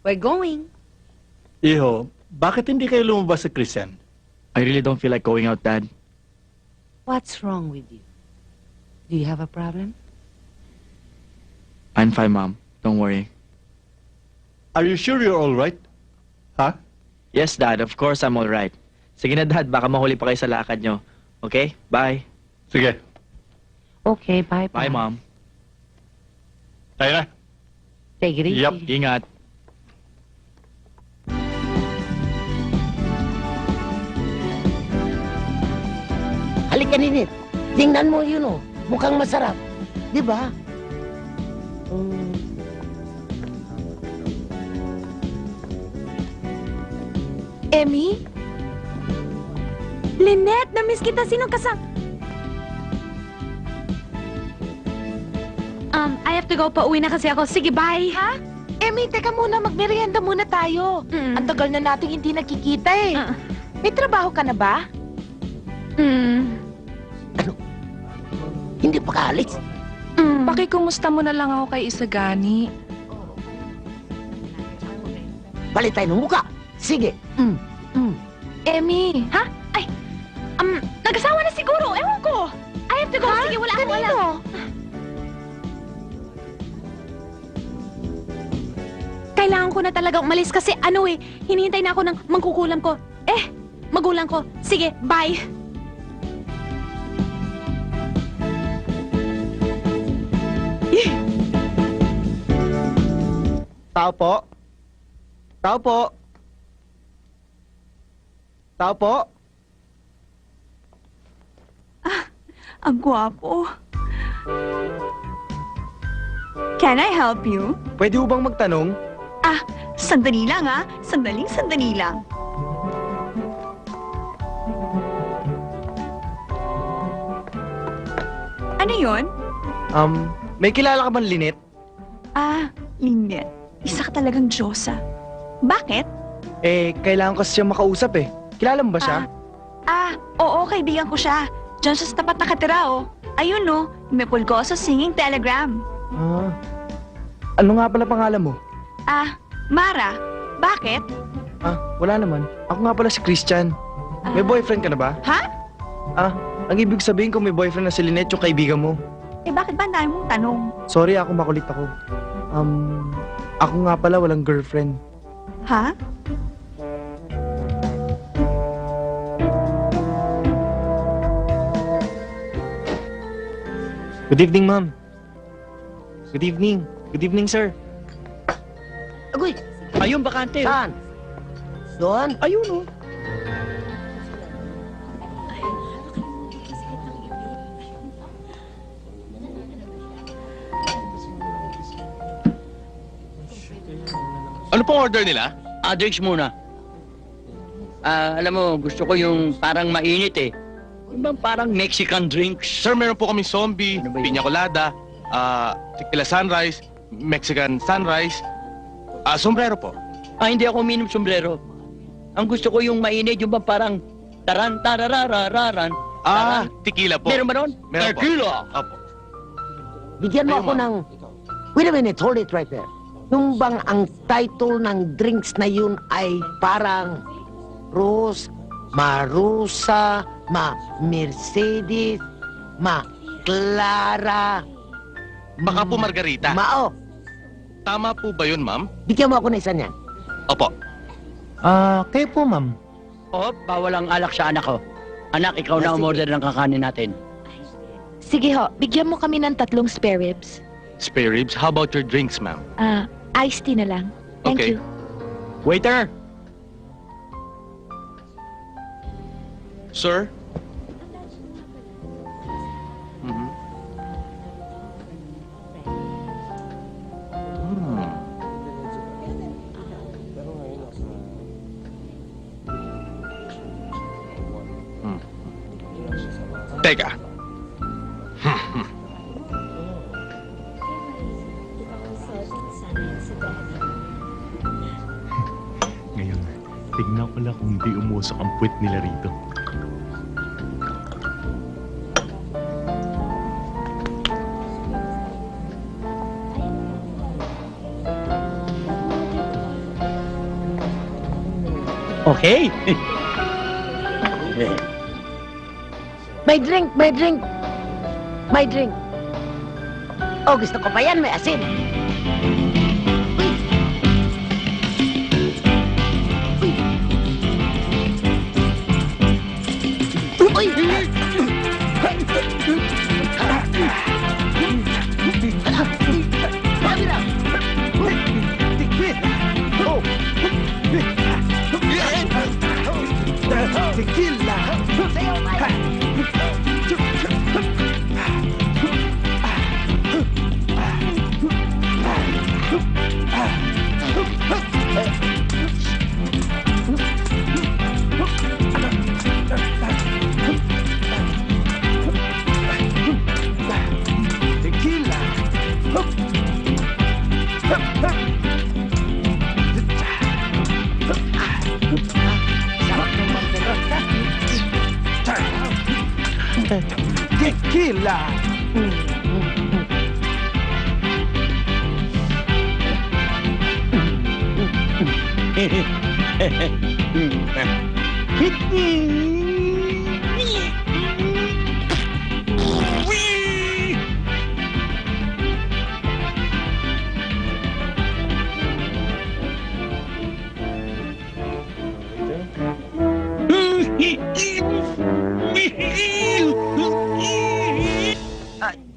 We're going. Iho, bakit hindi kayo lumabas sa Christian? I really don't feel like going out, Dad. What's wrong with you? Do you have a problem? I'm fine, Mom. Don't worry. Are you sure you're all right? Ha? Yes, Dad. Of course, I'm all right. Sige na, Dad. Baka mahuli pa kayo sa lakad nyo. Okay? Bye. Sige. Okay, bye-bye. Bye, Mom. Tayo na. Take it easy. Yup. Ingat. Halika, Ninit. Tingnan mo yun, oh. Mukhang masarap. Di ba? Emmy? Lynette, na-miss kita. Sinong kasama? I have to go. Pauwi na kasi ako. Sige, bye. Ha? Emmy, teka muna. Magmerienda muna tayo. Ang tagal na nating hindi nakikita eh. May trabaho ka na ba? Hindi pa kaalis. Pakikumusta mo na lang ako kay Isagani. Palit tayo ng muka. Sige. Emmy. Ha? Ay, nag-asawa na siguro. Ewan ko. I have to go. Sige, wala akong alam. Kailangan ko na talaga umalis kasi hinihintay na ako ng mangkukulam ko. Magulang ko. Sige, bye. Tao po? Tao po? Tao po? Ang gwapo. Can I help you? Pwede ho bang magtanong? Sandali lang, ha? Sandali lang. Ano yon? May kilala ka bang Lynette? Lynette. Isa ka talagang Diyosa. Bakit? Kailangan ko siya makausap eh. Kilala mo ba siya? Oo, kaibigan ko siya. Diyan siya sa tapat nakatira, oh. Ayun, no. May pulgoso singing telegram. Ano nga pala pangalan mo? Mara. Bakit? Wala naman. Ako nga pala si Christian. May boyfriend ka na ba? Ha? Ang ibig sabihin kung may boyfriend na si Lynette yung kaibigan mo. Bakit ba ang dami mong tanong? Sorry, ako makulit ako. Ako nga pala walang girlfriend. Ha? Good evening, ma'am. Good evening. Good evening, sir. Agoy! Ayun, bakante. Saan? Doon? Ayun, oh. Ano pong order nila? Drinks muna. Alam mo, gusto ko yung parang mainit eh. Yung bang parang Mexican drinks? Sir, meron po kami zombie, Ano ba yun? piña colada, tequila sunrise, Mexican sunrise, sombrero po. Hindi ako uminom sombrero. Ang gusto ko yung mainit, yung bang parang taran-tararararan. Tequila po. Meron ba nun? Meron po. Tequila! Opo. Bigyan mo Ayun, ako ma'am. ng... Wait a minute, hold it right there. Nung bang ang title ng drinks na yun ay parang Rose, Marusa, Mercedes, Clara... Baka po margarita. Mao, Tama po ba yun, ma'am? bigyan mo ako ng isa niyan. Opo. Kayo po, ma'am. Bawal ang alak sa anak ko. Anak, ikaw na Sige. umorder ng kakanin natin. Sige ho, bigyan mo kami ng 3 spare ribs. Spare ribs. How about your drinks, ma'am? Iced tea na lang. Thank Okay. you. Waiter! Sir? Mhm. Teka. Ngayon, tignan ko lang kung hindi umusok ang puwet nila rito. Okay. May drink, may drink. May drink. Oh, gusto ko pa yan, may asin. Uy! Tequila!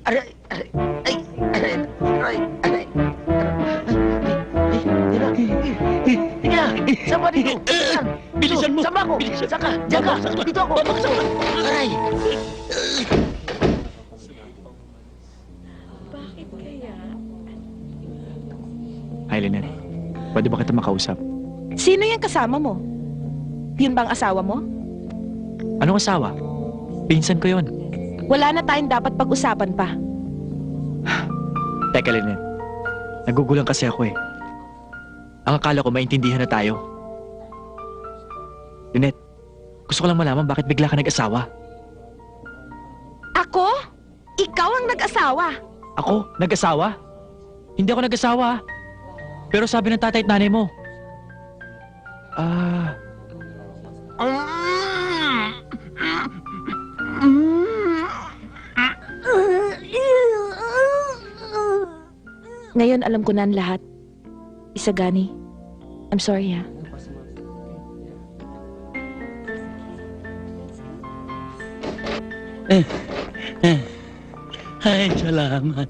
Aray, aray, ay, aray, aray, aray. Sige na, sama dito. Bilisan mo. Sama ko. Bilisan. Saka, diyan ka. Dito ako. Aray. Hi, Lynette. Pwede ba kita makausap? Sino yung kasama mo? Yun bang asawa mo? Anong asawa? Pinsan ko yun. Wala na tayong dapat pag-usapan pa. Teka, Lynette. Nagugulang kasi ako eh. Ang akala ko maintindihan na tayo. Lynette, gusto ko lang malaman bakit bigla ka nag-asawa. Ako? Ikaw ang nag-asawa. Ako? Nag-asawa? Hindi ako nag-asawa. Pero sabi ng tatay at nanay mo. Ngayon alam ko na ang lahat. Isagani. I'm sorry ha. Ay, salamat.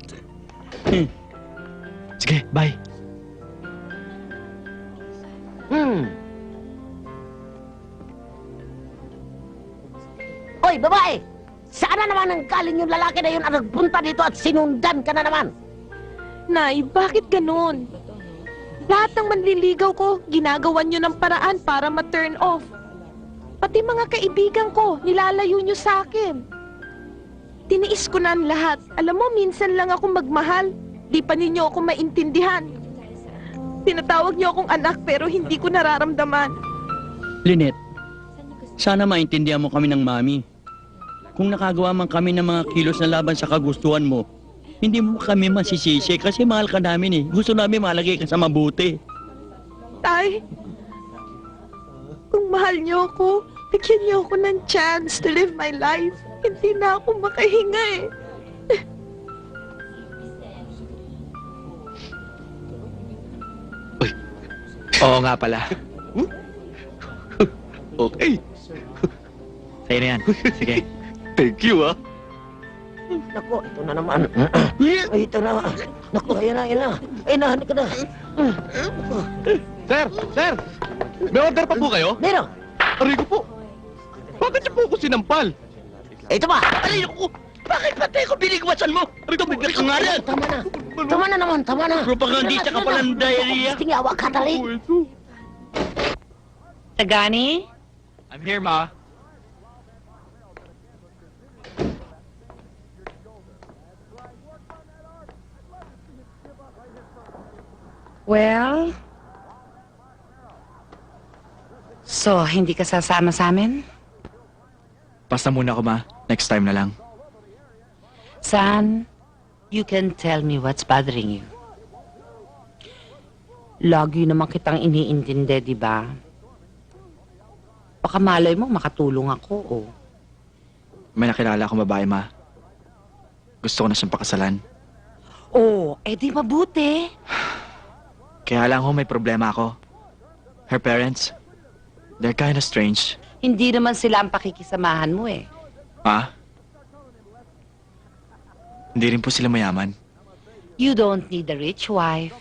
Sige, bye. Oy, babae! Saan na naman ang galing yung lalaki na yun ang nagpunta dito at sinundan ka na naman? Nay, bakit ganun? Lahat ng manliligaw ko, ginagawan nyo ng paraan para ma-turn off. Pati mga kaibigan ko, nilalayo nyo sa akin. Tiniis ko na ang lahat. Alam mo, minsan lang ako magmahal. Di pa ninyo ako maintindihan. Tinatawag nyo akong anak pero hindi ko nararamdaman. Lynette, sana maintindihan mo kami ng mami. Kung nakagawa man kami ng mga kilos na laban sa kagustuhan mo, hindi mo kami masisisi kasi mahal ka namin eh. Gusto namin malagay ka sa mabuti. Tay, kung mahal nyo ako, bigyan nyo ako ng chance to live my life. Hindi na ako makahinga eh. Oo nga pala. Okay. Sa'yo na yan. Sige. Thank you, ah. Naku, ito na naman. Ay, ito na. Naku, ayan na, ayan na. Ay, nahanap ka na. Sir! Sir! May order pa po kayo? Meron. Aray ko po. Bakit niyo po ako sinampal? Ito ba? Alin ko! Bakit pati ko binigwasan mo? Ito, bibig ka nga rin! Tama na. Tama na naman, tama na. Propagandista ka pala ng diarrhea. Gusto niya, awak ka tali. Tagani? I'm here, Ma. Well, so, hindi ka sasama sa amin? Basta muna ako, Ma. Next time na lang. San, you can tell me what's bothering you. Lagi naman kitang iniintindi, di ba? Baka malay mo, makatulong ako, oh. May nakilala akong babae, Ma. Gusto ko na siyang pakasalan. Oh, edi mabuti. Kaya lang ho, may problema ako. Her parents, they're kinda strange. Hindi naman sila ang pakikisamahan mo, eh. Ma? Hindi rin po sila mayaman. You don't need a rich wife.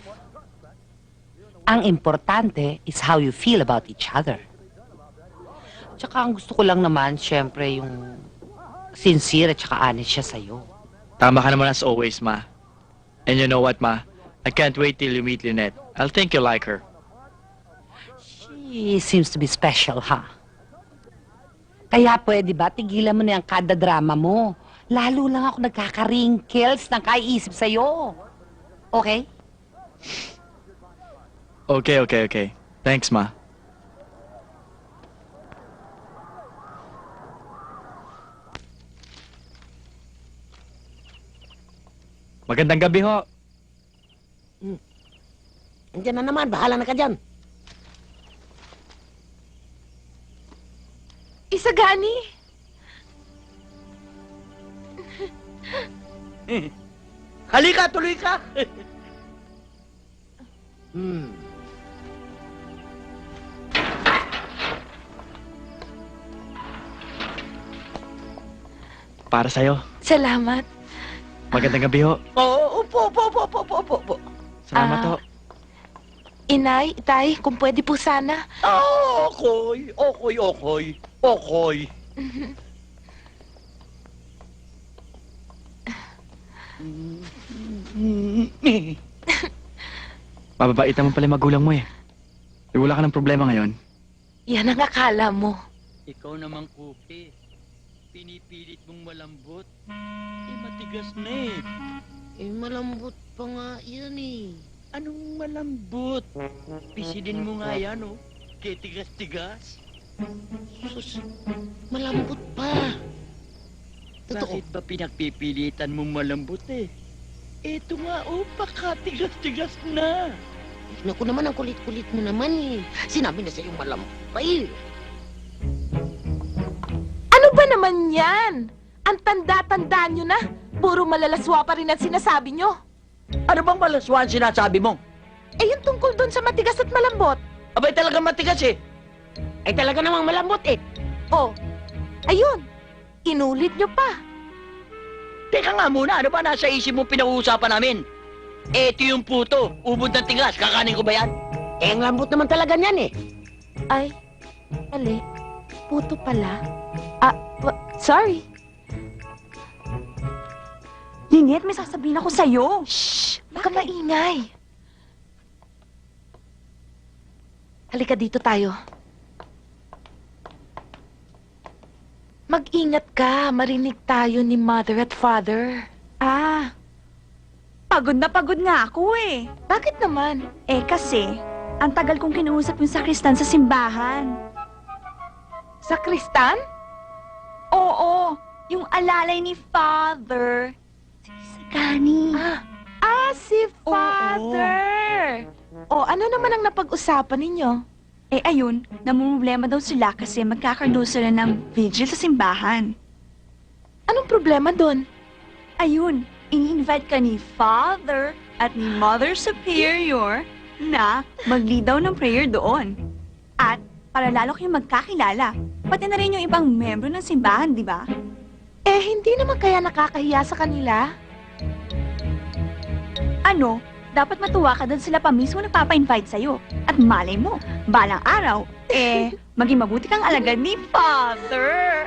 Ang importante is how you feel about each other. Tsaka ang gusto ko lang naman, syempre, yung sincere at tsaka honest siya sa'yo. Tama ka naman as always, Ma. And you know what, Ma? I can't wait till you meet Lynette. I'll think you like her. She seems to be special, ha? Kaya pwede ba, tigilan mo na yung kada drama mo. Lalo lang ako nagkaka-wrinkles ng kaiisip sa'yo. Okay? Okay. Thanks, Ma. Magandang gabi ho. Andiyan na naman, bahala na ka dyan. Isagani? Halika, tuloy ka! Para sa'yo. Salamat. Magandang gabi ho. Oo, opo. Salamat ho. Inay, Itay, kung pwede po sana. Okay. Mababait naman pala yung magulang mo eh. Wala ka ng problema ngayon. Yan ang akala mo. Ikaw naman, Cookie. Pinipilit mong malambot. Matigas na eh. Malambot pa nga yan eh. Anong malambot? Pisilin mo nga yan, oh. Kaya tigas-tigas. Sus, malambot pa. Totoo. Bakit ba pinagpipilitan mong malambot eh? Ito nga, oh, pakatigas-tigas na. Naku naman, ang kulit-kulit mo naman eh. Sinabi na sa'yo malambot pa eh. Ano ba naman yan? Ang tanda-tanda nyo na. Puro malalaswa pa rin ang sinasabi nyo. Ano bang malaswa ang sinasabi mo? Eh, yung tungkol doon sa matigas at malambot. Abay talaga matigas eh. Ay talaga namang malambot eh. Oh, ayun. Inulit nyo pa. Teka nga muna, ano ba nasa isip mo pinag-uusapan namin? Eto yung puto, ubod ng tigas, kakanin ko ba yan? Eh, ang lambot naman talaga niyan eh. Ay, mali. Puto pala. Sorry. Lynette, may sasabihin ako sa'yo. Shh! Huwag ka maingay. Halika dito tayo. Mag-ingat ka. Marinig tayo ni Mother at Father. Ah, pagod na pagod nga ako eh. Bakit naman? Eh kasi, ang tagal kong kinuusap yung sakristan sa simbahan. Sakristan? Oo, yung alalay ni Father. Si Gani. Si Father! O, ano naman ang napag-usapan ninyo? Eh ayun, namumblema daw sila kasi magkakaroon daw sila ng vigil sa simbahan. Anong problema doon? Ayun, ini-invite ka ni Father at ni Mother Superior na mag-lead daw ng prayer doon. At para lalo kayong magkakilala, pati na rin yung ibang membro ng simbahan, di ba? Eh, hindi naman kaya nakakahiya sa kanila? Ano, dapat matuwa ka doon sila pa mismo nagpapa-invite sa'yo. At malay mo, balang araw, maging mabuti kang alagad ni Father.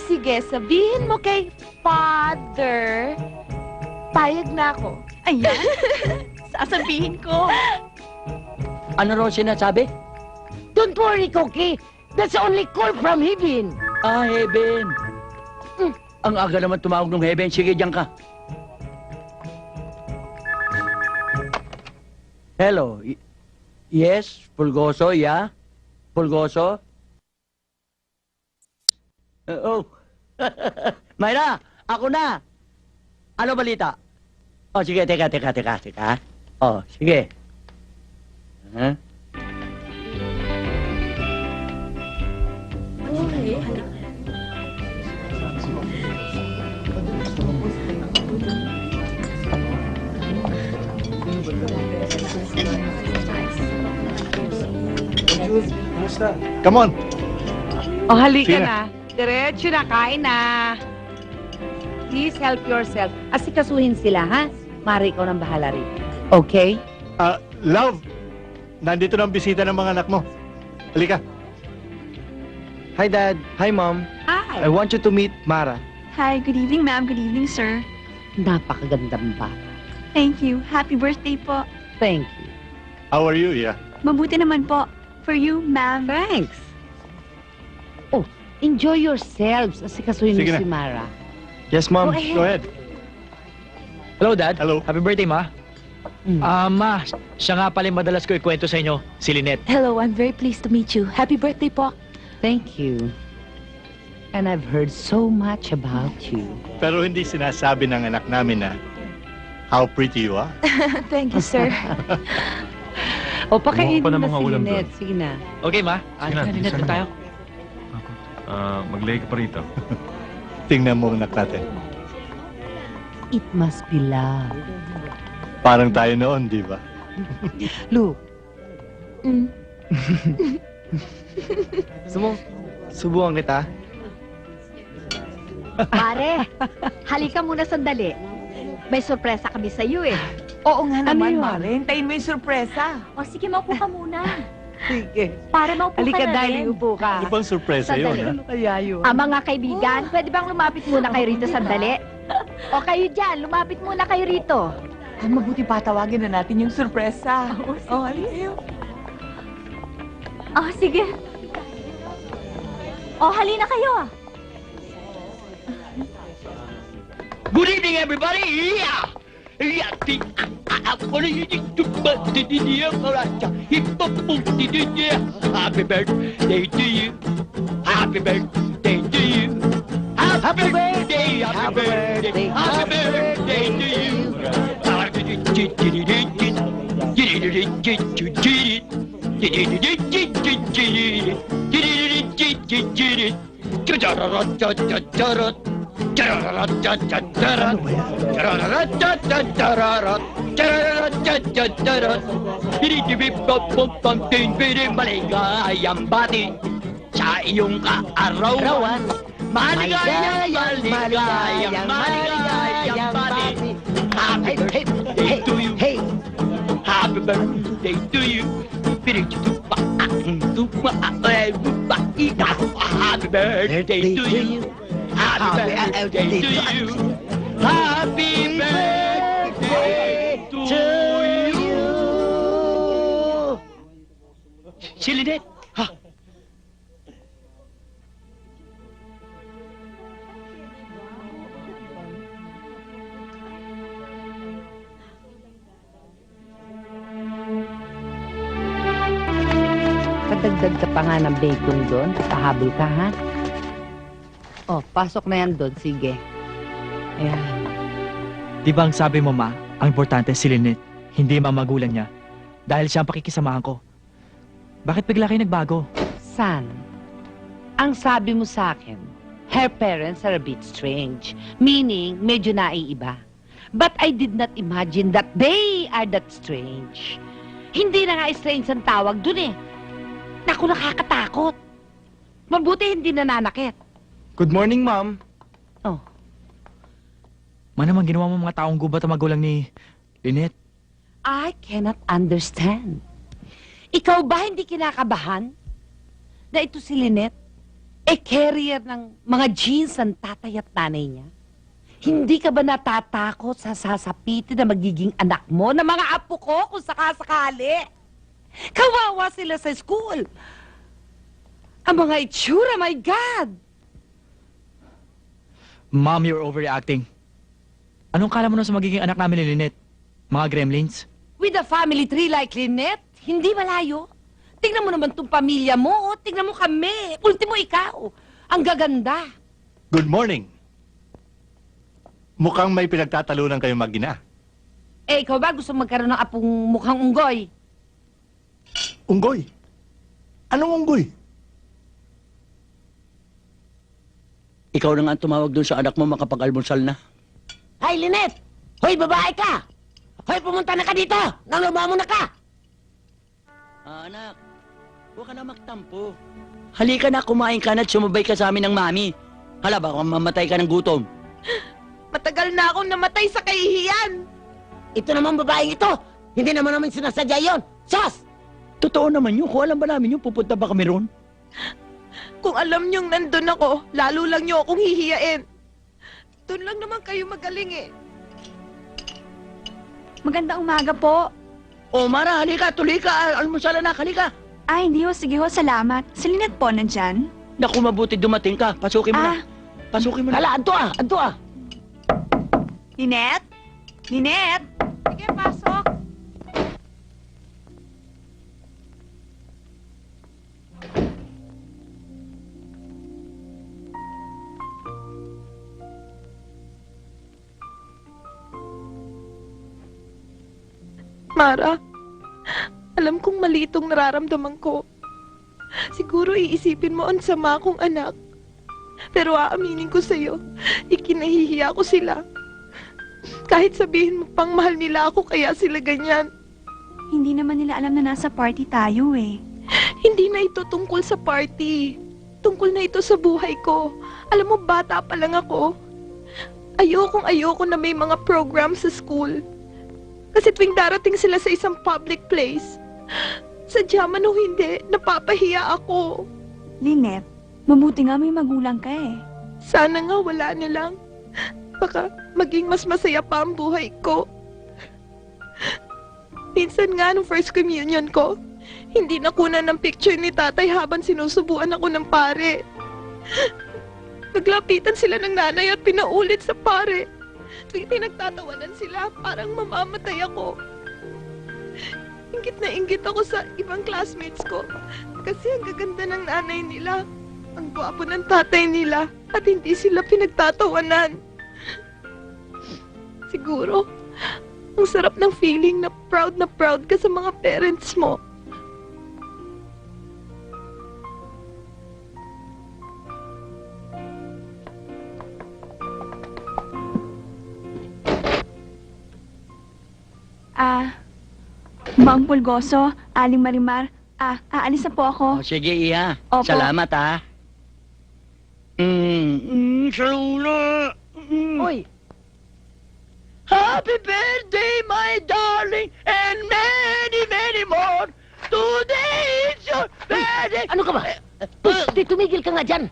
Sige, sabihin mo kay Father. Payag na ako. Ayan, sasabihin ko. Ano raw sinasabi? Don't worry, Cookie. That's only call from heaven. Heaven. Ang aga naman tumawag ng heaven. Sige, diyan ka. Hello. Yes, Pulgoso, yeah? Pulgoso? Oh. Mayra, ako na. Ano balita? Oh, sige, teka. Oh, sige. Huh? Come on. O, halika Sige na. Diretso na, kain na. Please help yourself. Asikasuhin sila, ha? Mari, ikaw nang bahala rin. Okay? Love, nandito na ang bisita ng mga anak mo. Halika. Hi, Dad. Hi, Mom. Hi. I want you to meet Mara. Hi, good evening, ma'am. Good evening, sir. Napakagandang bata. Thank you. Happy birthday po. Thank you. How are you, yeah? Mabuti naman po. For you, ma'am. Thanks. Oh, enjoy yourselves. Asikasuhin mo Sige na. si Mara. Yes, Mom. Go ahead. Hello, Dad. Hello. Happy birthday, Ma. Ma, siya nga pala yung madalas ko ikwento sa inyo, si Lynette. Hello, I'm very pleased to meet you. Happy birthday po. Thank you. And I've heard so much about you. Pero hindi sinasabi ng anak namin na how pretty you are. Thank you, sir. O, pakainin Kumuha pa ng mo mga si ulam Lynette. Sige na. Okay, Ma. Sige na, Lynette, bilisan mo. tayo. Mag-lay ka pa rito. Tingnan mo ang anak natin. It must be love. Parang tayo noon, di ba? Look. Gusto mo, subukan kita? Pare, halika muna sandali. May sorpresa kami sa iyo eh. Oo nga naman, yun? Mare. Hintayin mo yung sorpresa. O sige, maupo ka muna. Sige. Para maupo Halika, ka na Daddy. rin. Upo ka. Ano bang sorpresa yun, Sandali. ha? Ano kaya yun? Mga kaibigan, pwede bang lumapit muna kayo rito sandali? O kayo dyan, lumapit muna kayo rito. Mabuti patawagin na natin yung sorpresa. Halika. Oh, sige. Oh, halina kayo. Good evening, everybody! Yeah! Yeah! Happy birthday to you! Happy birthday to you! Happy birthday! Happy birthday! Happy birthday to you! Maligayang bati sa iyong kaarawan. Maligayang bati. Happy birthday to you. Happy birthday to you. Happy birthday to you. Happy birthday to you. Happy birthday to you. Si Lynette! Ha? Padagdag ka pa nga ng bacon doon. Pahabol ka, ha? Oh, pasok na yan doon. Sige. Ayan. Di ba ang sabi mo, Ma, ang importante si Lynette, hindi ang magulang niya. Dahil siya ang pakikisamahan ko. Bakit bigla kayo nagbago? San, ang sabi mo sa akin, her parents are a bit strange. Meaning, medyo naiiba. But I did not imagine that they are that strange. Hindi na nga strange ang tawag dun eh. Naku, nakakatakot. Mabuti hindi nananakit. Good morning, Ma'am. Oh. Ma naman ginawa mo mga taong gubat ang magulang ni Lynette. I cannot understand. Ikaw ba hindi kinakabahan na ito si Lynette, carrier ng mga genes ng tatay at nanay niya? Hindi ka ba natatakot sa sasapitin na magiging anak mo na mga apo ko kung sakasakali? Kawawa sila sa school. Ang mga itsura, my God! Mom, you're overreacting. Anong kala mo na sa magiging anak namin ni Lynette? Mga gremlins? With a family tree like Lynette, hindi malayo. Tingnan mo naman tong pamilya mo, tingnan mo kami. Ultimo ikaw, ang gaganda. Good morning. Mukhang may pinagtatalunan kayo mag-ina. Eh, ikaw ba gusto magkaroon ng apong mukhang unggoy? Unggoy? Anong unggoy? Ikaw na nga ang tumawag doon sa anak mo makapag-almusal na. Hay, Lynette! Hoy, babae ka! Hoy, pumunta na ka dito! Nang lumamo na ka! Anak, huwag ka na magtampo. Halika na, kumain ka na at sumabay ka sa amin ng mami. Hala, baka mamatay ka ng gutom. Matagal na akong namatay sa kahihiyan. Ito naman babaeng ito! Hindi naman sinasadya yon. Sos! Totoo naman yun. Kung alam ba namin yun, pupunta ba kami ron? Kung alam niyong nandun ako, lalo lang niyo akong hihiyain. Doon lang naman kayo magaling eh. Magandang umaga po. O, Mara, halika, tuloy ka. Almusal na, halika. Ay, hindi ho. Sige ho, salamat. Si Lynette po, nandyan? Naku, mabuti dumating ka. Pasukin mo na. Pasukin mo na. Hala, anto ah! Lynette? Lynette? Sige, pasok. Mara, alam kong mali itong nararamdaman ko. Siguro iisipin mo ang sama kong anak. Pero aaminin ko sa'yo, ikinahihiya ko sila. Kahit sabihin mo pang mahal nila ako, kaya sila ganyan. Hindi naman nila alam na nasa party tayo eh. Hindi na ito tungkol sa party. Tungkol na ito sa buhay ko. Alam mo, bata pa lang ako. Ayoko na may mga program sa school. Kasi tuwing darating sila sa isang public place, sadya man o hindi, napapahiya ako. Lynette, mabuti nga may magulang ka eh. Sana nga wala na lang. Baka maging mas masaya pa ang buhay ko. Minsan nga nung first communion ko, hindi nakunan ng picture ni tatay habang sinusubuan ako ng pare. Naglapitan sila ng nanay at pinaulit sa pare. Tuwing pinagtatawanan sila, parang mamamatay ako. Ingit na ingit ako sa ibang classmates ko. Kasi ang gaganda ng nanay nila, ang gwapo ng tatay nila, at hindi sila pinagtatawanan. Siguro, ang sarap ng feeling na proud ka sa mga parents mo. Mang Pulgoso, Aling Marimar, aalis na po ako. O, sige, Iha. Opo. Salamat, ha. Salula. Uy! Happy birthday, my darling, and many, many more. Today is your birthday. Ano ka ba? Tumigil ka nga dyan!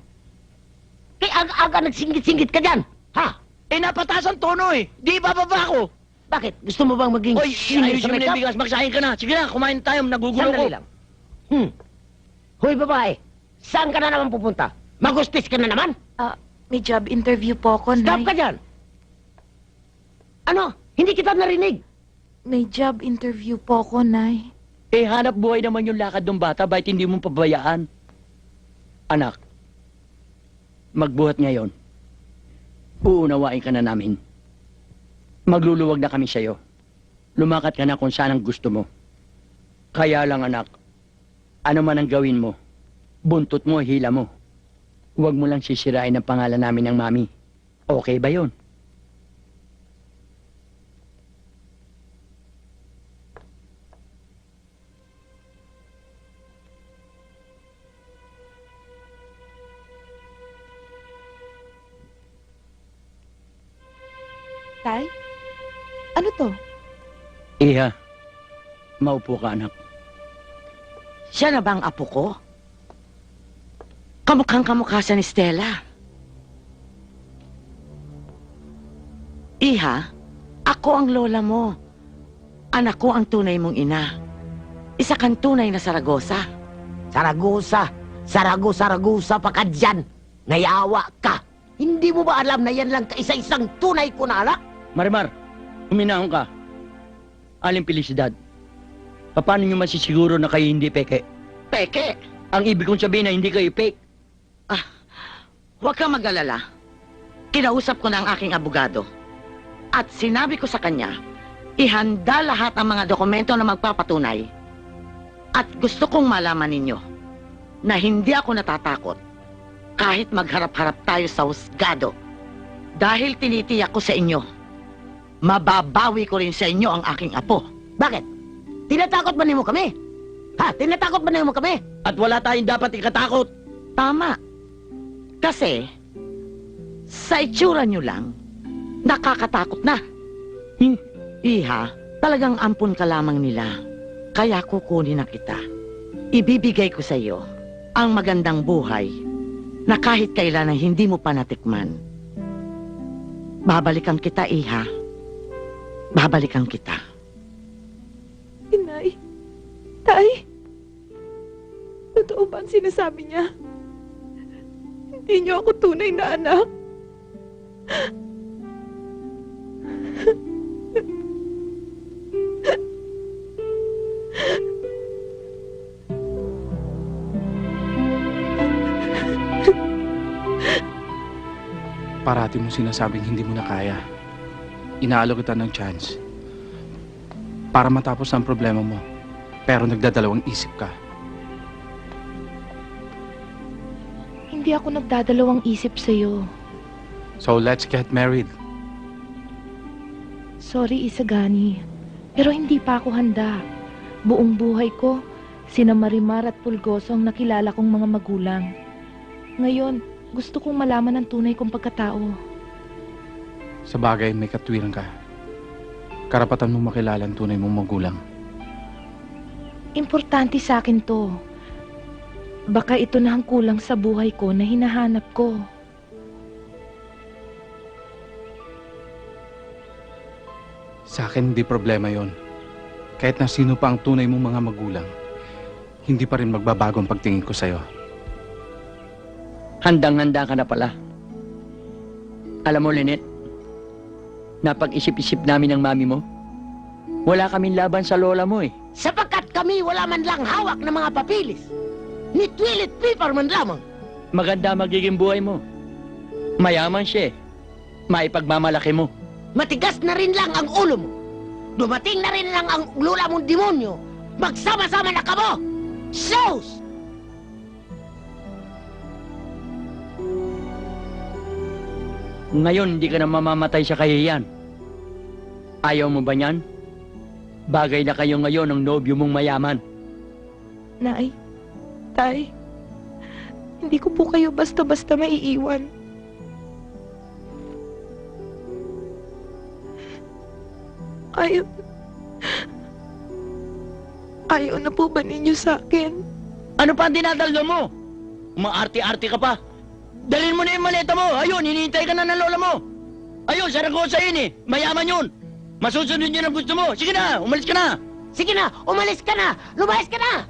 Kay aga nagsingit-singit ka dyan! Ha? Eh, napataas ang tono eh. Di bababa ko. Bakit? Gusto mo bang maging Oy, senior ayusin sa mo na makeup? yung bigas. Magsahin ka na. Sige na, kumain tayo. Nagugulo ko. Sandali lang. Hoy, babae! Saan ka na naman pupunta? Magustis ka na naman? May job interview po ako, Stop Nay. ka dyan! Ano? Hindi kita narinig. May job interview po ako, Nay. Eh, hanap buhay naman yung lakad ng bata, bakit hindi mo pabayaan? Anak, magbuhat ngayon. Uunawain ka na namin. Magluluwag na kami sa'yo. Lumakat ka na kung saan ang gusto mo. Kaya lang, anak, ano man ang gawin mo, buntot mo, hila mo. Huwag mo lang sisirain ang pangalan namin ng mami. Okay ba yun? Tay? Ano to? Iha, maupo ka, anak. Siya na ba ang apo ko? Kamukhang kamukha siya ni Stella. Iha, ako ang lola mo. Anak ko ang tunay mong ina. Isa kang tunay na Saragosa. Saragosa? Saragosa pa ka dyan. Nayawa ka. Hindi mo ba alam na yan lang kaisa-isang tunay ko na anak? Marimar, huminahon ka. Aling Felicidad, paano nyo masisiguro na kayo hindi peke? Peke? Ang ibig kong sabihin na hindi kayo fake. Huwag kang mag-alala. Kinausap ko na ang aking abogado. At sinabi ko sa kanya, ihanda lahat ang mga dokumento na magpapatunay. At gusto kong malaman ninyo na hindi ako natatakot kahit magharap-harap tayo sa husgado. Dahil tinitiyak ko sa inyo, mababawi ko rin sa inyo ang aking apo. Bakit? Tinatakot ba niyo kami? Ha? Tinatakot ba niyo kami? At wala tayong dapat ikatakot. Tama. Kasi, sa itsura nyo lang, nakakatakot na. Iha, talagang ampun ka lamang nila. Kaya kukunin na kita. Ibibigay ko sa iyo ang magandang buhay na kahit kailan ay hindi mo pa natikman. Babalikan kita, Iha. Babalikan kita. Inay. Tay. Totoo ba ang sinasabi niya? Hindi niyo ako tunay na anak. Parati mo sinasabing hindi mo na kaya. Inaalo kita ng chance para matapos ang problema mo. Pero nagdadalawang isip ka. Hindi ako nagdadalawang isip sa'yo. So let's get married. Sorry, Isagani. Pero hindi pa ako handa. Buong buhay ko, sina Marimar at Pulgoso ang nakilala kong mga magulang. Ngayon, gusto kong malaman ang tunay kong pagkatao. Sa bagay, may katwiran ka. Karapatan mo makilala ang tunay mong magulang. Importante sa akin to. Baka ito na ang kulang sa buhay ko na hinahanap ko. Sa akin, hindi problema yon. Kahit na sino pa ang tunay mong mga magulang, hindi pa rin magbabago ang pagtingin ko sa'yo. Handang-handa ka na pala. Alam mo, Lynette, napag-isip-isip namin ng mami mo. Wala kaming laban sa lola mo eh. Sapagkat kami wala man lang hawak ng mga papilis. Ni toilet paper man lamang. Maganda magiging buhay mo. Mayaman siya eh. Maipagmamalaki mo. Matigas na rin lang ang ulo mo. Dumating na rin lang ang lula mong demonyo. Magsama-sama na kamo! Sos! Ngayon, hindi ka na mamamatay sa kahihiyan. Ayaw mo ba niyan? Bagay na kayo ngayon ng nobyo mong mayaman. Nay, Tay, hindi ko po kayo basta-basta maiiwan. Ayaw na po ba ninyo sa akin? Ano pa ang dinadalo mo? Umaarte-arte ka pa. Dalhin mo na yung maleta mo. Ayun, hinihintay ka na ng lola mo. Ayun, Saragosa yun eh. Mayaman yun. Masusunod yun ang gusto mo. Sige na, umalis ka na. Sige na, umalis ka na! Lumayas ka na!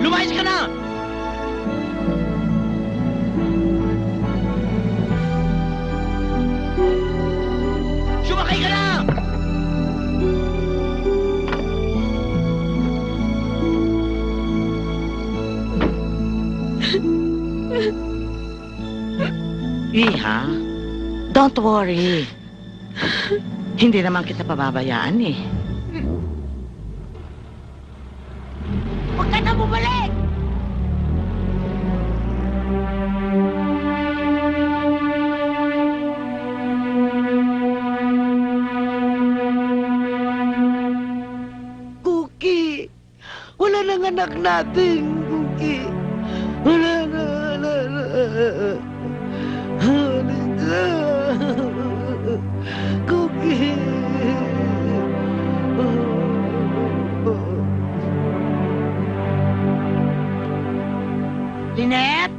Lumayas ka na! Sumakay ka na! Iha, don't worry. Hindi naman kita pababayaan eh. Huwag ka na bumalik! Cookie! Wala nang anak natin, Cookie! Wala na. Cookie! Lynette!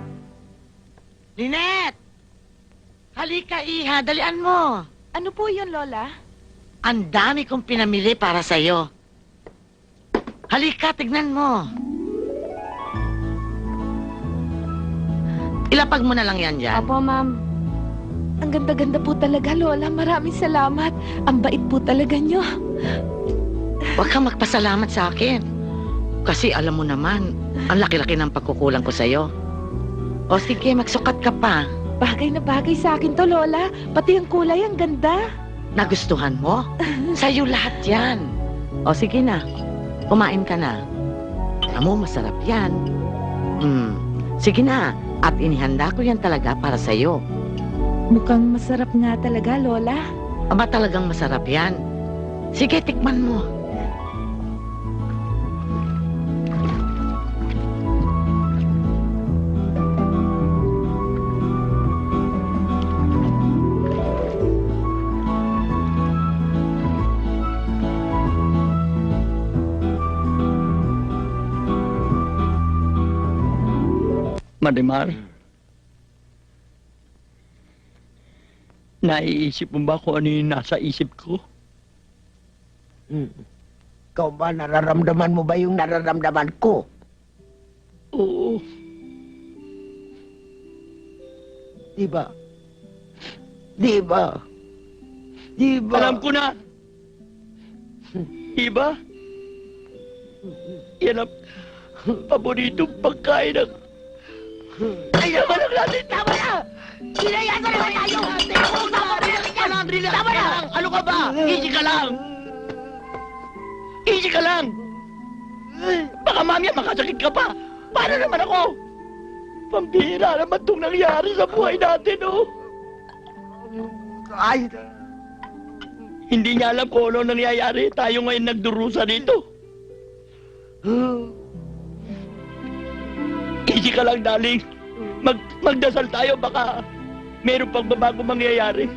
Lynette! Halika, Iha. Dalian mo. Ano po yun, Lola? Ang dami kong pinamili para sa'yo. Halika, tignan mo. Ilapag mo na lang yan dyan. Opo, ma'am. Ang ganda-ganda po talaga, Lola. Maraming salamat. Ang bait po talaga nyo. Huwag kang magpasalamat sa akin. Kasi alam mo naman, ang laki-laki ng pagkukulang ko sa'yo. O sige, magsukat ka pa. Bagay na bagay sa akin to, Lola. Pati ang kulay, ang ganda. Nagustuhan mo? Sa'yo lahat yan. O sige na, kumain ka na. Amo, masarap yan. Sige na, at inihanda ko yan talaga para sa'yo. Mukhang masarap nga talaga, Lola. Aba, talagang masarap yan. Sige, tikman mo. Marimar, naiisip mo ba kung ano yung nasa isip ko? Ikaw ba, nararamdaman mo ba yung nararamdaman ko? Oo. Diba? Diba? Diba? Alam ko na! Diba? Yan ang paboritong pagkain ng... Ay, naman ang natin! Tama na! Sinayasa naman tayo! Tama na! Ano ka ba? Easy ka lang! Easy ka lang! Baka mamaya makasakit ka pa! Paano naman ako? Pambihira naman itong nangyari sa buhay natin, oh! Ay! Hindi niya alam kung ano nangyayari. Tayo ngayon nagdurusa dito. Easy ka lang, darling. Magdasal tayo, baka meron pang babago mangyayari.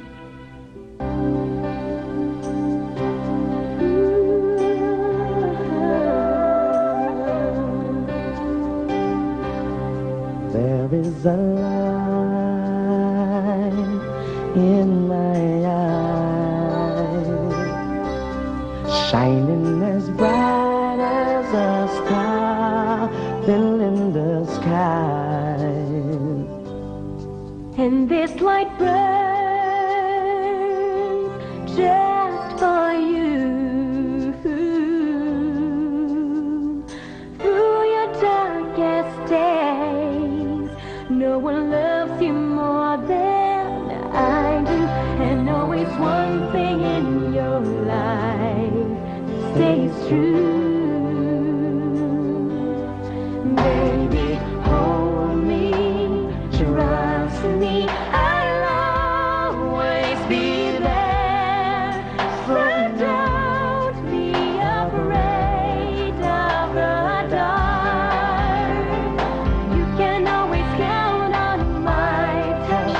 There is a light in my eyes, shining as bright as a star in the sky. And this light burns just for you. Through your darkest days, no one loves you more than I do. And always one thing in your life stays true. Baby, hold me, trust me, I'll always be there. So don't be afraid of the dark. You can always count on my touch,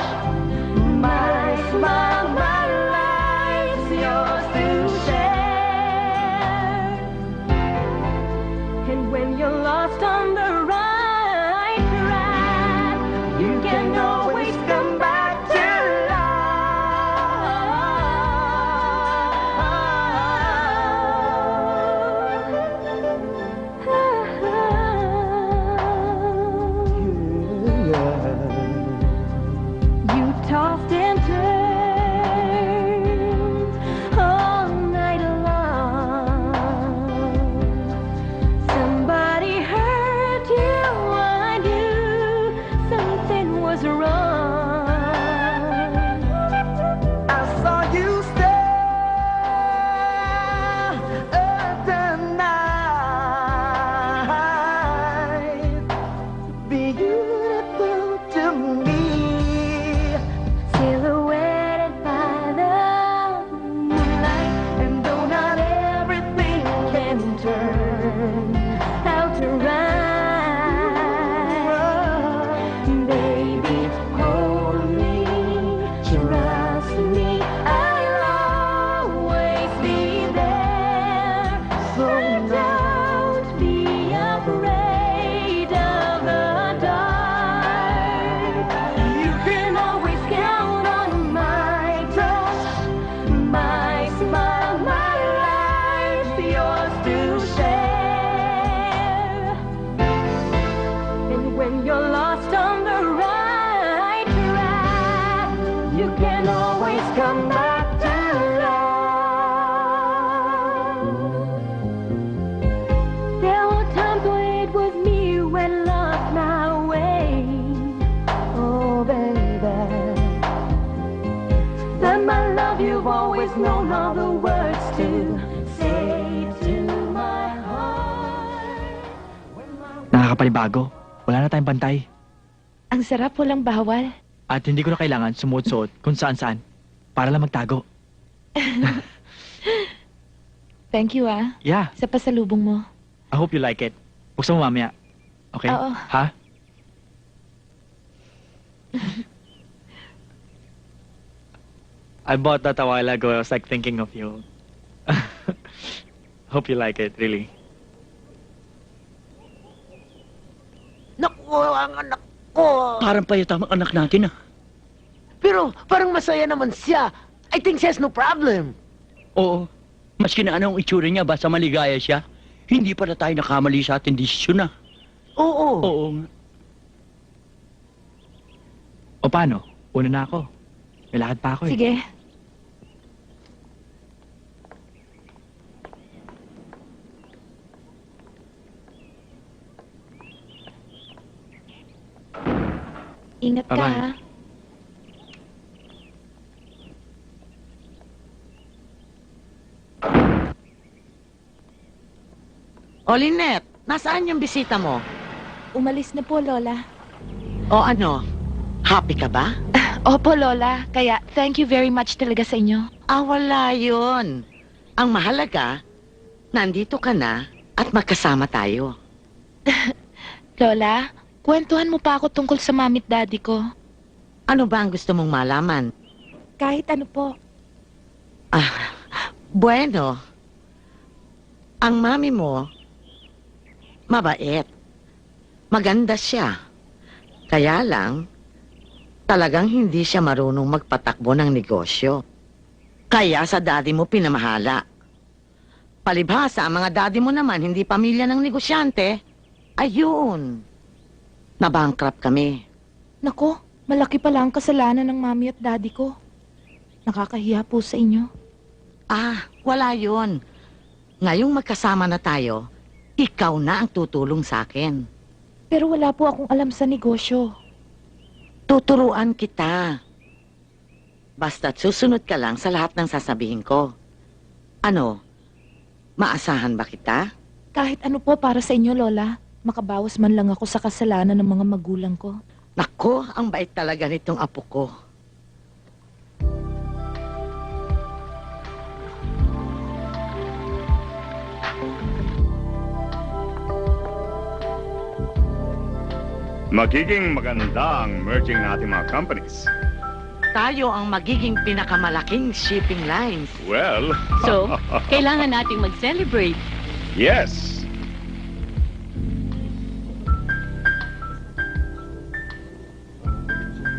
my smile, my life's yours to share. And when you're lost on the right track, you can always come back to love. Nakakapanibago. Wala na tayong pantay. Ang sarap, walang bawal. At hindi ko na kailangan sumuot-suot kung saan-saan para lang magtago. Thank you, ah. Yeah, Sa pasalubong mo. I hope you like it. Buksan mo mamaya. Okay? Oo. Ha? I bought that a while ago. I was like thinking of you. Hope you like it, really. Naku, ang anak ko. Parang payatamang anak natin ah. Pero parang masaya naman siya. I think she has no problem. Oo. Maski na anong itsura niya, basta maligaya siya. Hindi pala tayo nakamali sa ating desisyon ah. Oo. Oo nga. O paano? Una na ako. May lakad pa ako eh. Sige. Ingat ka, Bye-bye. ha? O, Lynette, nasaan yung bisita mo? Umalis na po, Lola. O ano, happy ka ba? Opo, Lola. Kaya, thank you very much talaga sa inyo. Wala yun. Ang mahalaga, nandito ka na at magkasama tayo. Lola, kwentuhan mo pa ako tungkol sa mamit daddy ko. Ano ba ang gusto mong malaman? Kahit ano po. Bueno, ang mami mo, mabait. Maganda siya. Kaya lang, talagang hindi siya marunong magpatakbo ng negosyo. Kaya sa daddy mo pinamahala. Palibhasa, ang mga daddy mo naman hindi pamilya ng negosyante. Ayun. Nabankrupt kami. Nako, malaki pala ang kasalanan ng mami at daddy ko. Nakakahiya po sa inyo. Wala yun. Ngayong magkasama na tayo, ikaw na ang tutulong sa akin. Pero wala po akong alam sa negosyo. Tuturuan kita. Basta't susunod ka lang sa lahat ng sasabihin ko. Ano? Maasahan ba kita? Kahit ano po para sa inyo, Lola. Makabawas man lang ako sa kasalanan ng mga magulang ko. Nako, ang bait talaga nitong apo ko. Magiging maganda ang merging natin mga companies. Tayo ang magiging pinakamalaking shipping lines. Well... So, kailangan nating mag-celebrate. Yes.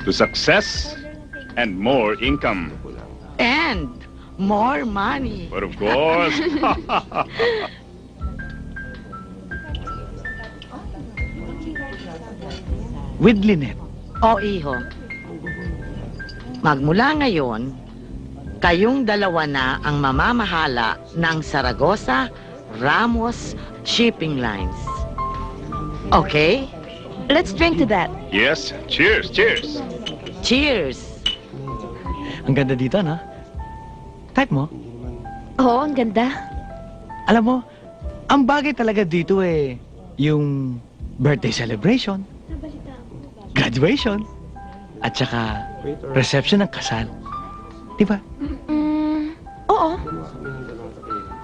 To success and more income. And more money. But of course... With Lynette. Iho. Magmula ngayon, kayong dalawa na ang mamamahala ng Zaragoza Ramos Shipping Lines. Okay? Let's drink to that. Yes. Cheers, cheers. Cheers! Ang ganda dito, no? Type mo? Oo, ang ganda. Alam mo, ang bagay talaga dito eh, yung birthday celebration, graduation, at saka reception ng kasal. Di ba? Oo.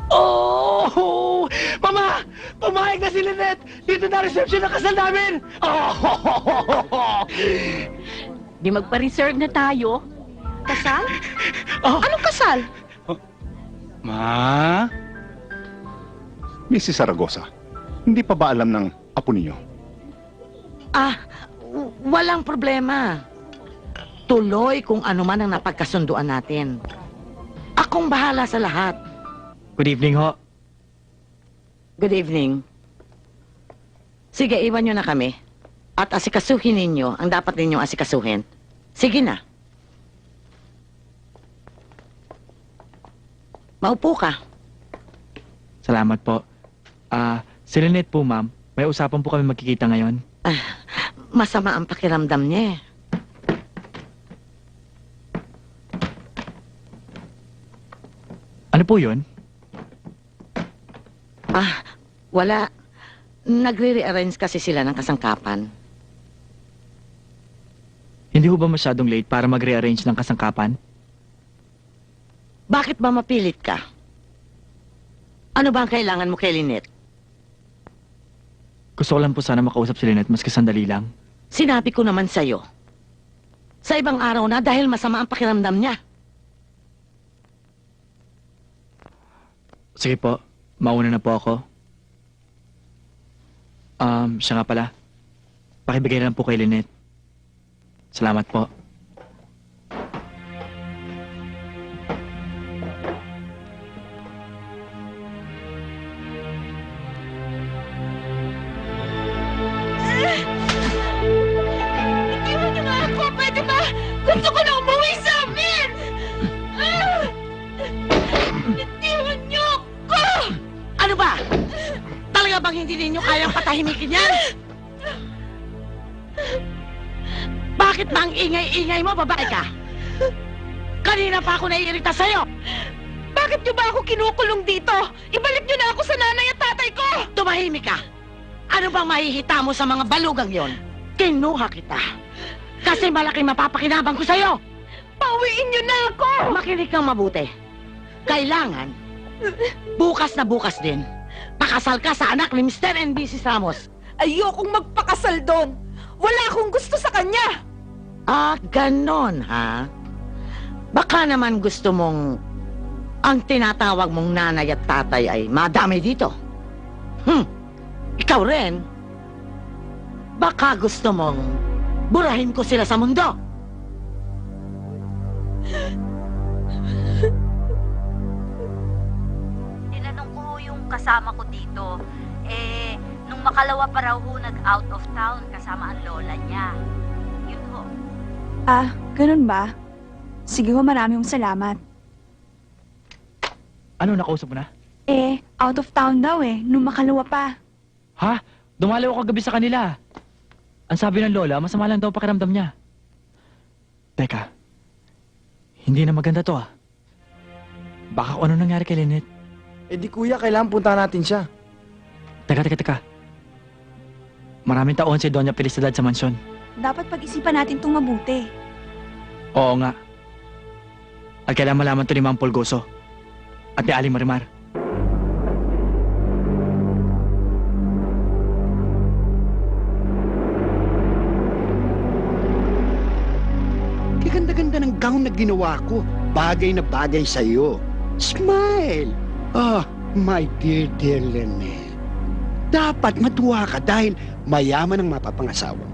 Oh! Mama! Pumayag na si Lynette! Dito na reception ng kasal namin! Oh! Di magpa-reserve na tayo. Kasal? Anong kasal? Ma? Mrs. Zaragoza, hindi pa ba alam ng apo ninyo? Walang problema. Tuloy kung ano man ang napagkasunduan natin. Akong bahala sa lahat. Good evening, ho. Good evening. Sige, iwan nyo na kami. At asikasuhin ninyo ang dapat ninyong asikasuhin. Sige na. Maupo ka. Salamat po. Si Lynette po, ma'am. May usapan po kami magkikita ngayon. Masama ang pakiramdam niya eh. Ano po yun? Wala. Nagre-rearrange kasi sila ng kasangkapan. Hindi ho ba masyadong late para mag-rearrange ng kasangkapan? Bakit ba mapilit ka? Ano ba ang kailangan mo kay Lynette? Gusto ko lang po sana makausap si Lynette maski sandali lang. Sinabi ko naman sa'yo. Sa ibang araw na dahil masama ang pakiramdam niya. Sige po, mauna na po ako. Siya nga pala. Pakibigay na lang po kay Lynette. Salamat po. Iwan niyo nga ako! Pwede ba? Gusto ko na umuwi sa amin! Iwan niyo ako! Ano ba? Talaga bang hindi ninyo kayang patahimikin yan? Bakit ba ang ingay-ingay mo, babae ka? Kanina pa ako naiirita sa'yo. Bakit niyo ba ako kinukulong dito? Ibalik niyo na ako sa nanay at tatay ko! Tumahimik ka. Ano bang mahihita mo sa mga balugang yon? Kinuha kita. Kasi malaki mapapakinabang ko sa'yo. Pauwiin niyo na ako! Makinig kang mabuti. Kailangan, bukas na bukas din, pakasal ka sa anak ni Mr. and Mrs. Ramos. Ayokong magpakasal doon. Wala akong gusto sa kanya. Ah, ganon, ha? Baka naman gusto mong ang tinatawag mong nanay at tatay ay madami dito. Ikaw rin. Baka gusto mong burahin ko sila sa mundo. Tinanong ko yung kasama ko dito, nung makalawa pa raw ho nag-out of town kasama ang lola niya. Yun ho. Ah, ganun ba? Sige ho, maraming salamat. Ano, nakausap mo na? Out of town daw nung makalawa pa. Ha? Dumalaw ako kagabi sa kanila. Ang sabi ng lola, masama lang daw pakiramdam niya. Teka, hindi na maganda to Baka kung ano nangyari kay Lynette. Di kuya, kailangan puntahan natin siya. Teka. Maraming taon si Doña Felicidad sa mansyon. Dapat pag-isipan natin itong mabuti. Oo nga. At kailangan malaman to ni Ma'am Polgoso at ni Aling Marimar. Ganda ng gown na ginawa ko. Bagay na bagay sa'yo. Smile! Oh, my dear Lynette. Dapat matuwa ka dahil mayaman ang mapapangasawa mo.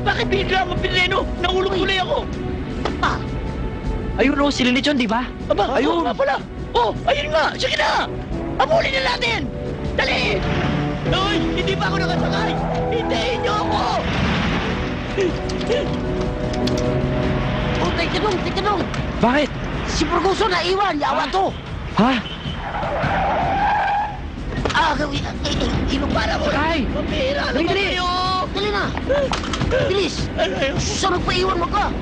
Bakit bigla mo pinreno? Nahulog tuloy ako! Ayun o, si Lynette yun, di ba? Aba, ayun nga pala! Oh, ayun nga! Sige na! Abulin na natin! Dali! Hoy, hindi pa ako nakasakay! Hintayin niyo ako! Oh, teka dong! Bakit? Si Purgoso na iwan, yawa to! Ha? Inubara mo! Ay! Pambihira naman kayo! Dali na! Bilis! Sa magpaiwan mo ka!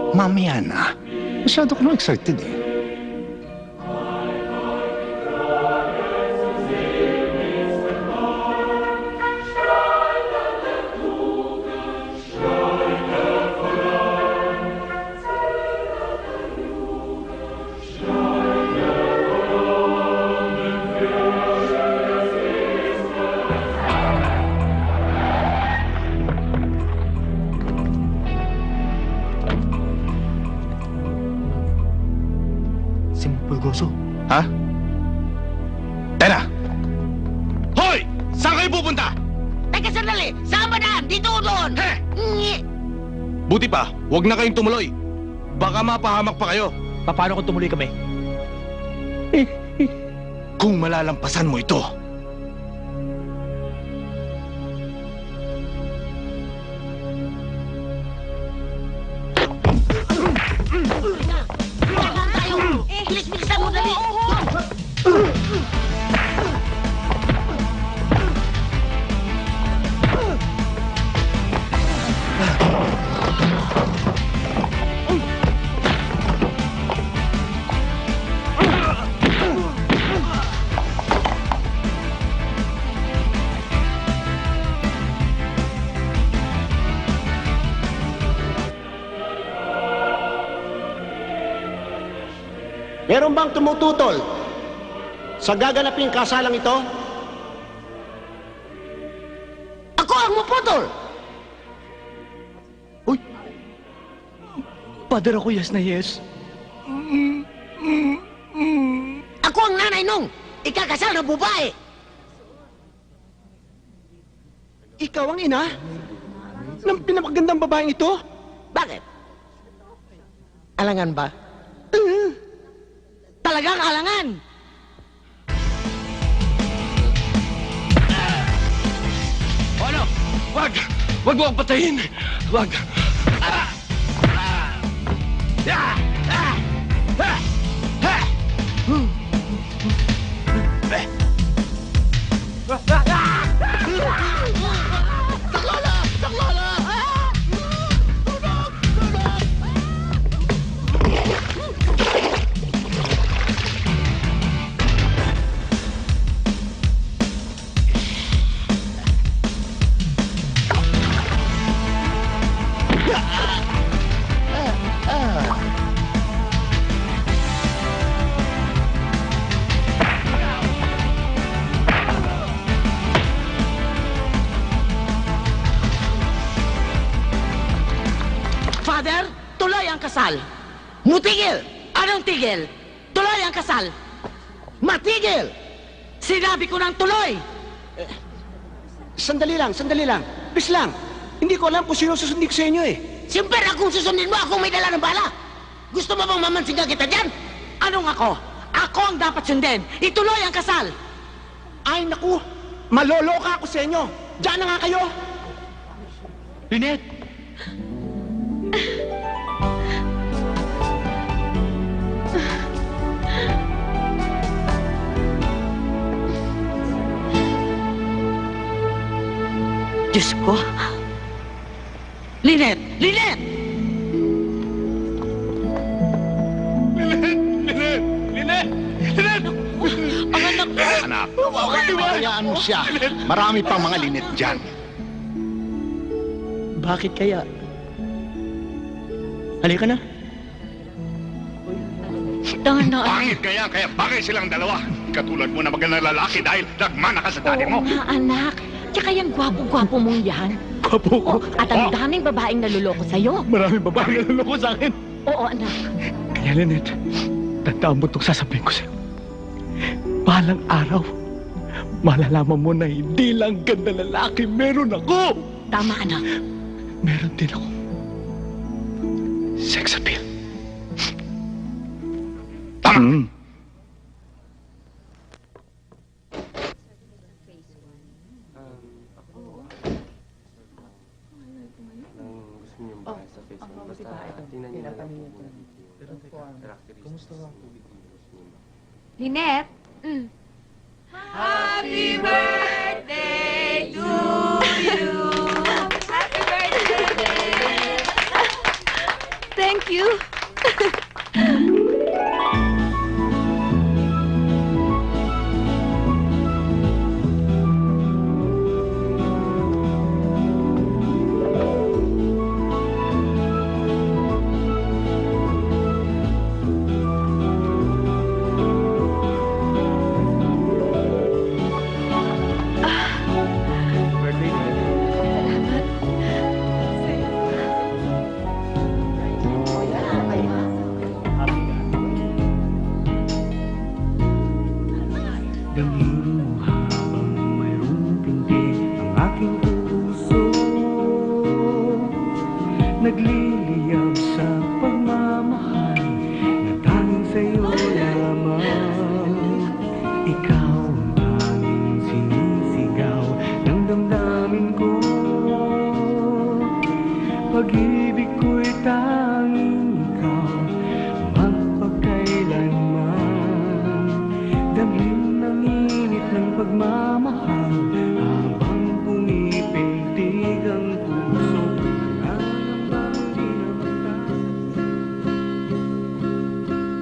Mamaya na. Masyado ko nang excited Ha? Tena! Hoy! Saan kayo pupunta? Teka, sandali! Saan ba daan? Dito o doon? Buti pa, huwag na kayong tumuloy. Baka mapahamak pa kayo. Paano kung tumuloy kami? Kung malalampasan mo ito. Bilis-bilisan mo, dali! Meron bang tumututol sa gaganaping kasalang ito? Ako ang muputol! Father, ako yes na yes. Ako ang nanay nung ikakasal na babae! Ikaw ang ina ng pinapagandang babaeng ito? Bakit? Alangan ba? Talagang alangan! Ano? Wag! Wag mo akong patayin! Wag! Taklala! Taklala! Father, tuloy ang kasal. Mutigil! Anong tigil? Tuloy ang kasal. Matigil! Sinabi ko ng tuloy! Sandali lang. Bis lang. Hindi ko alam kung sino susundin ko sa inyo eh. Siyempre, akong susundin mo, akong may dala ng bala. Gusto mo bang mamansingan kita dyan? Anong ako? Ako ang dapat sundin. Ituloy ang kasal. Ay, naku! Maloloka ako sa inyo. Diyan na nga kayo. Lynette! Diyos ko. Lynette! Lynette! Ang anak ko! Anak, hayaan mo siya. Marami pang mga linet dyan. Bakit kaya? Halika na. Pangit kaya bagay silang dalawa. Katulad mo na magandang lalaki dahil nagmana ka sa daddy mo. Oo nga, anak. Tsaka yung gwapo-gwapo mong yan. Gwapo ko? At ang daming babaeng naluloko sa'yo. Maraming babaeng naluloko sa akin. Oo, anak. Kaya, Lynette, tandaan mo itong sasabihin ko sa'yo. Balang araw, malalaman mo na hindi lang ganda lalaki meron ako. Tama, anak. Meron din ako sex appeal. Tama! Lynette? Happy birthday to you! Happy birthday! Thank you. nagliliyab sa pagmamahal na tanging sa'yo lamang. Ikaw ang tanging sinisigaw ng damdamin ko. Pag-ibig ko'y tanging ikaw magpakailanman. Damhin ng init ng pagmamahal habang pumipintig ang puso.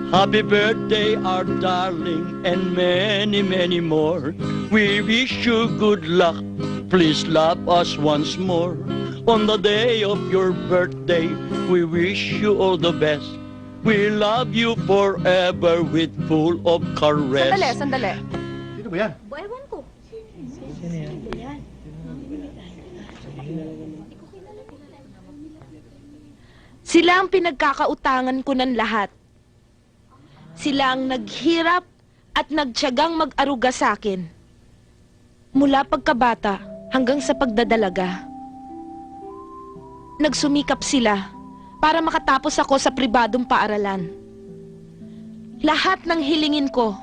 Happy birthday, our darling, and many, many more. We wish you good luck. Please love us once more. On the day of your birthday, we wish you all the best. We love you forever with full of caress. Sandali. Sino ba yan? Ewan ko. Sila ang pinagkakautangan ko ng lahat. Sila ang naghirap at nagtiyagang mag-aruga sa akin. Mula pagkabata hanggang sa pagdadalaga. Nagsumikap sila para makatapos ako sa pribadong paaralan. Lahat ng hilingin ko,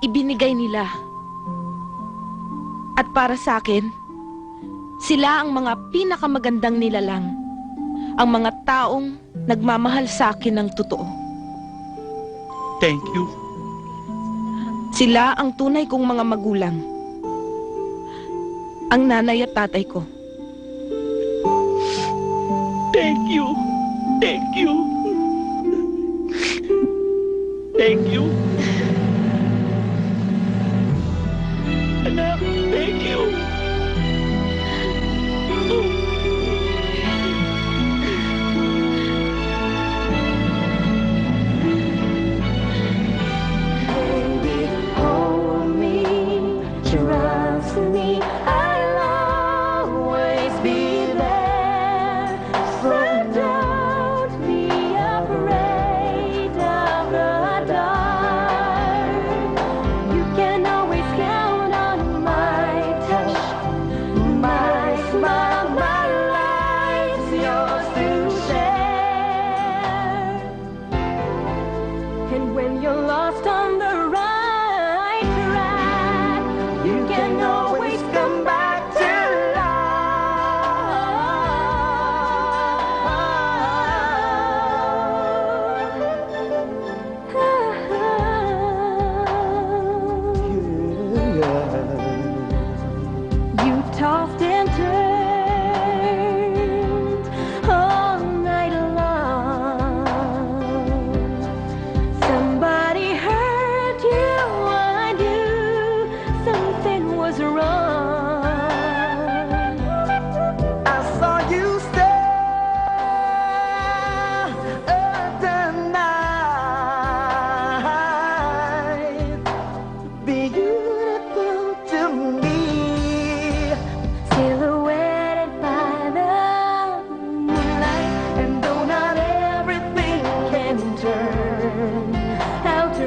ibinigay nila. At para sa akin, sila ang mga pinakamagandang nilalang. Ang mga taong nagmamahal sa akin ng totoo. Thank you. Sila ang tunay kong mga magulang. Ang nanay at tatay ko. Thank you. Thank you. Thank you.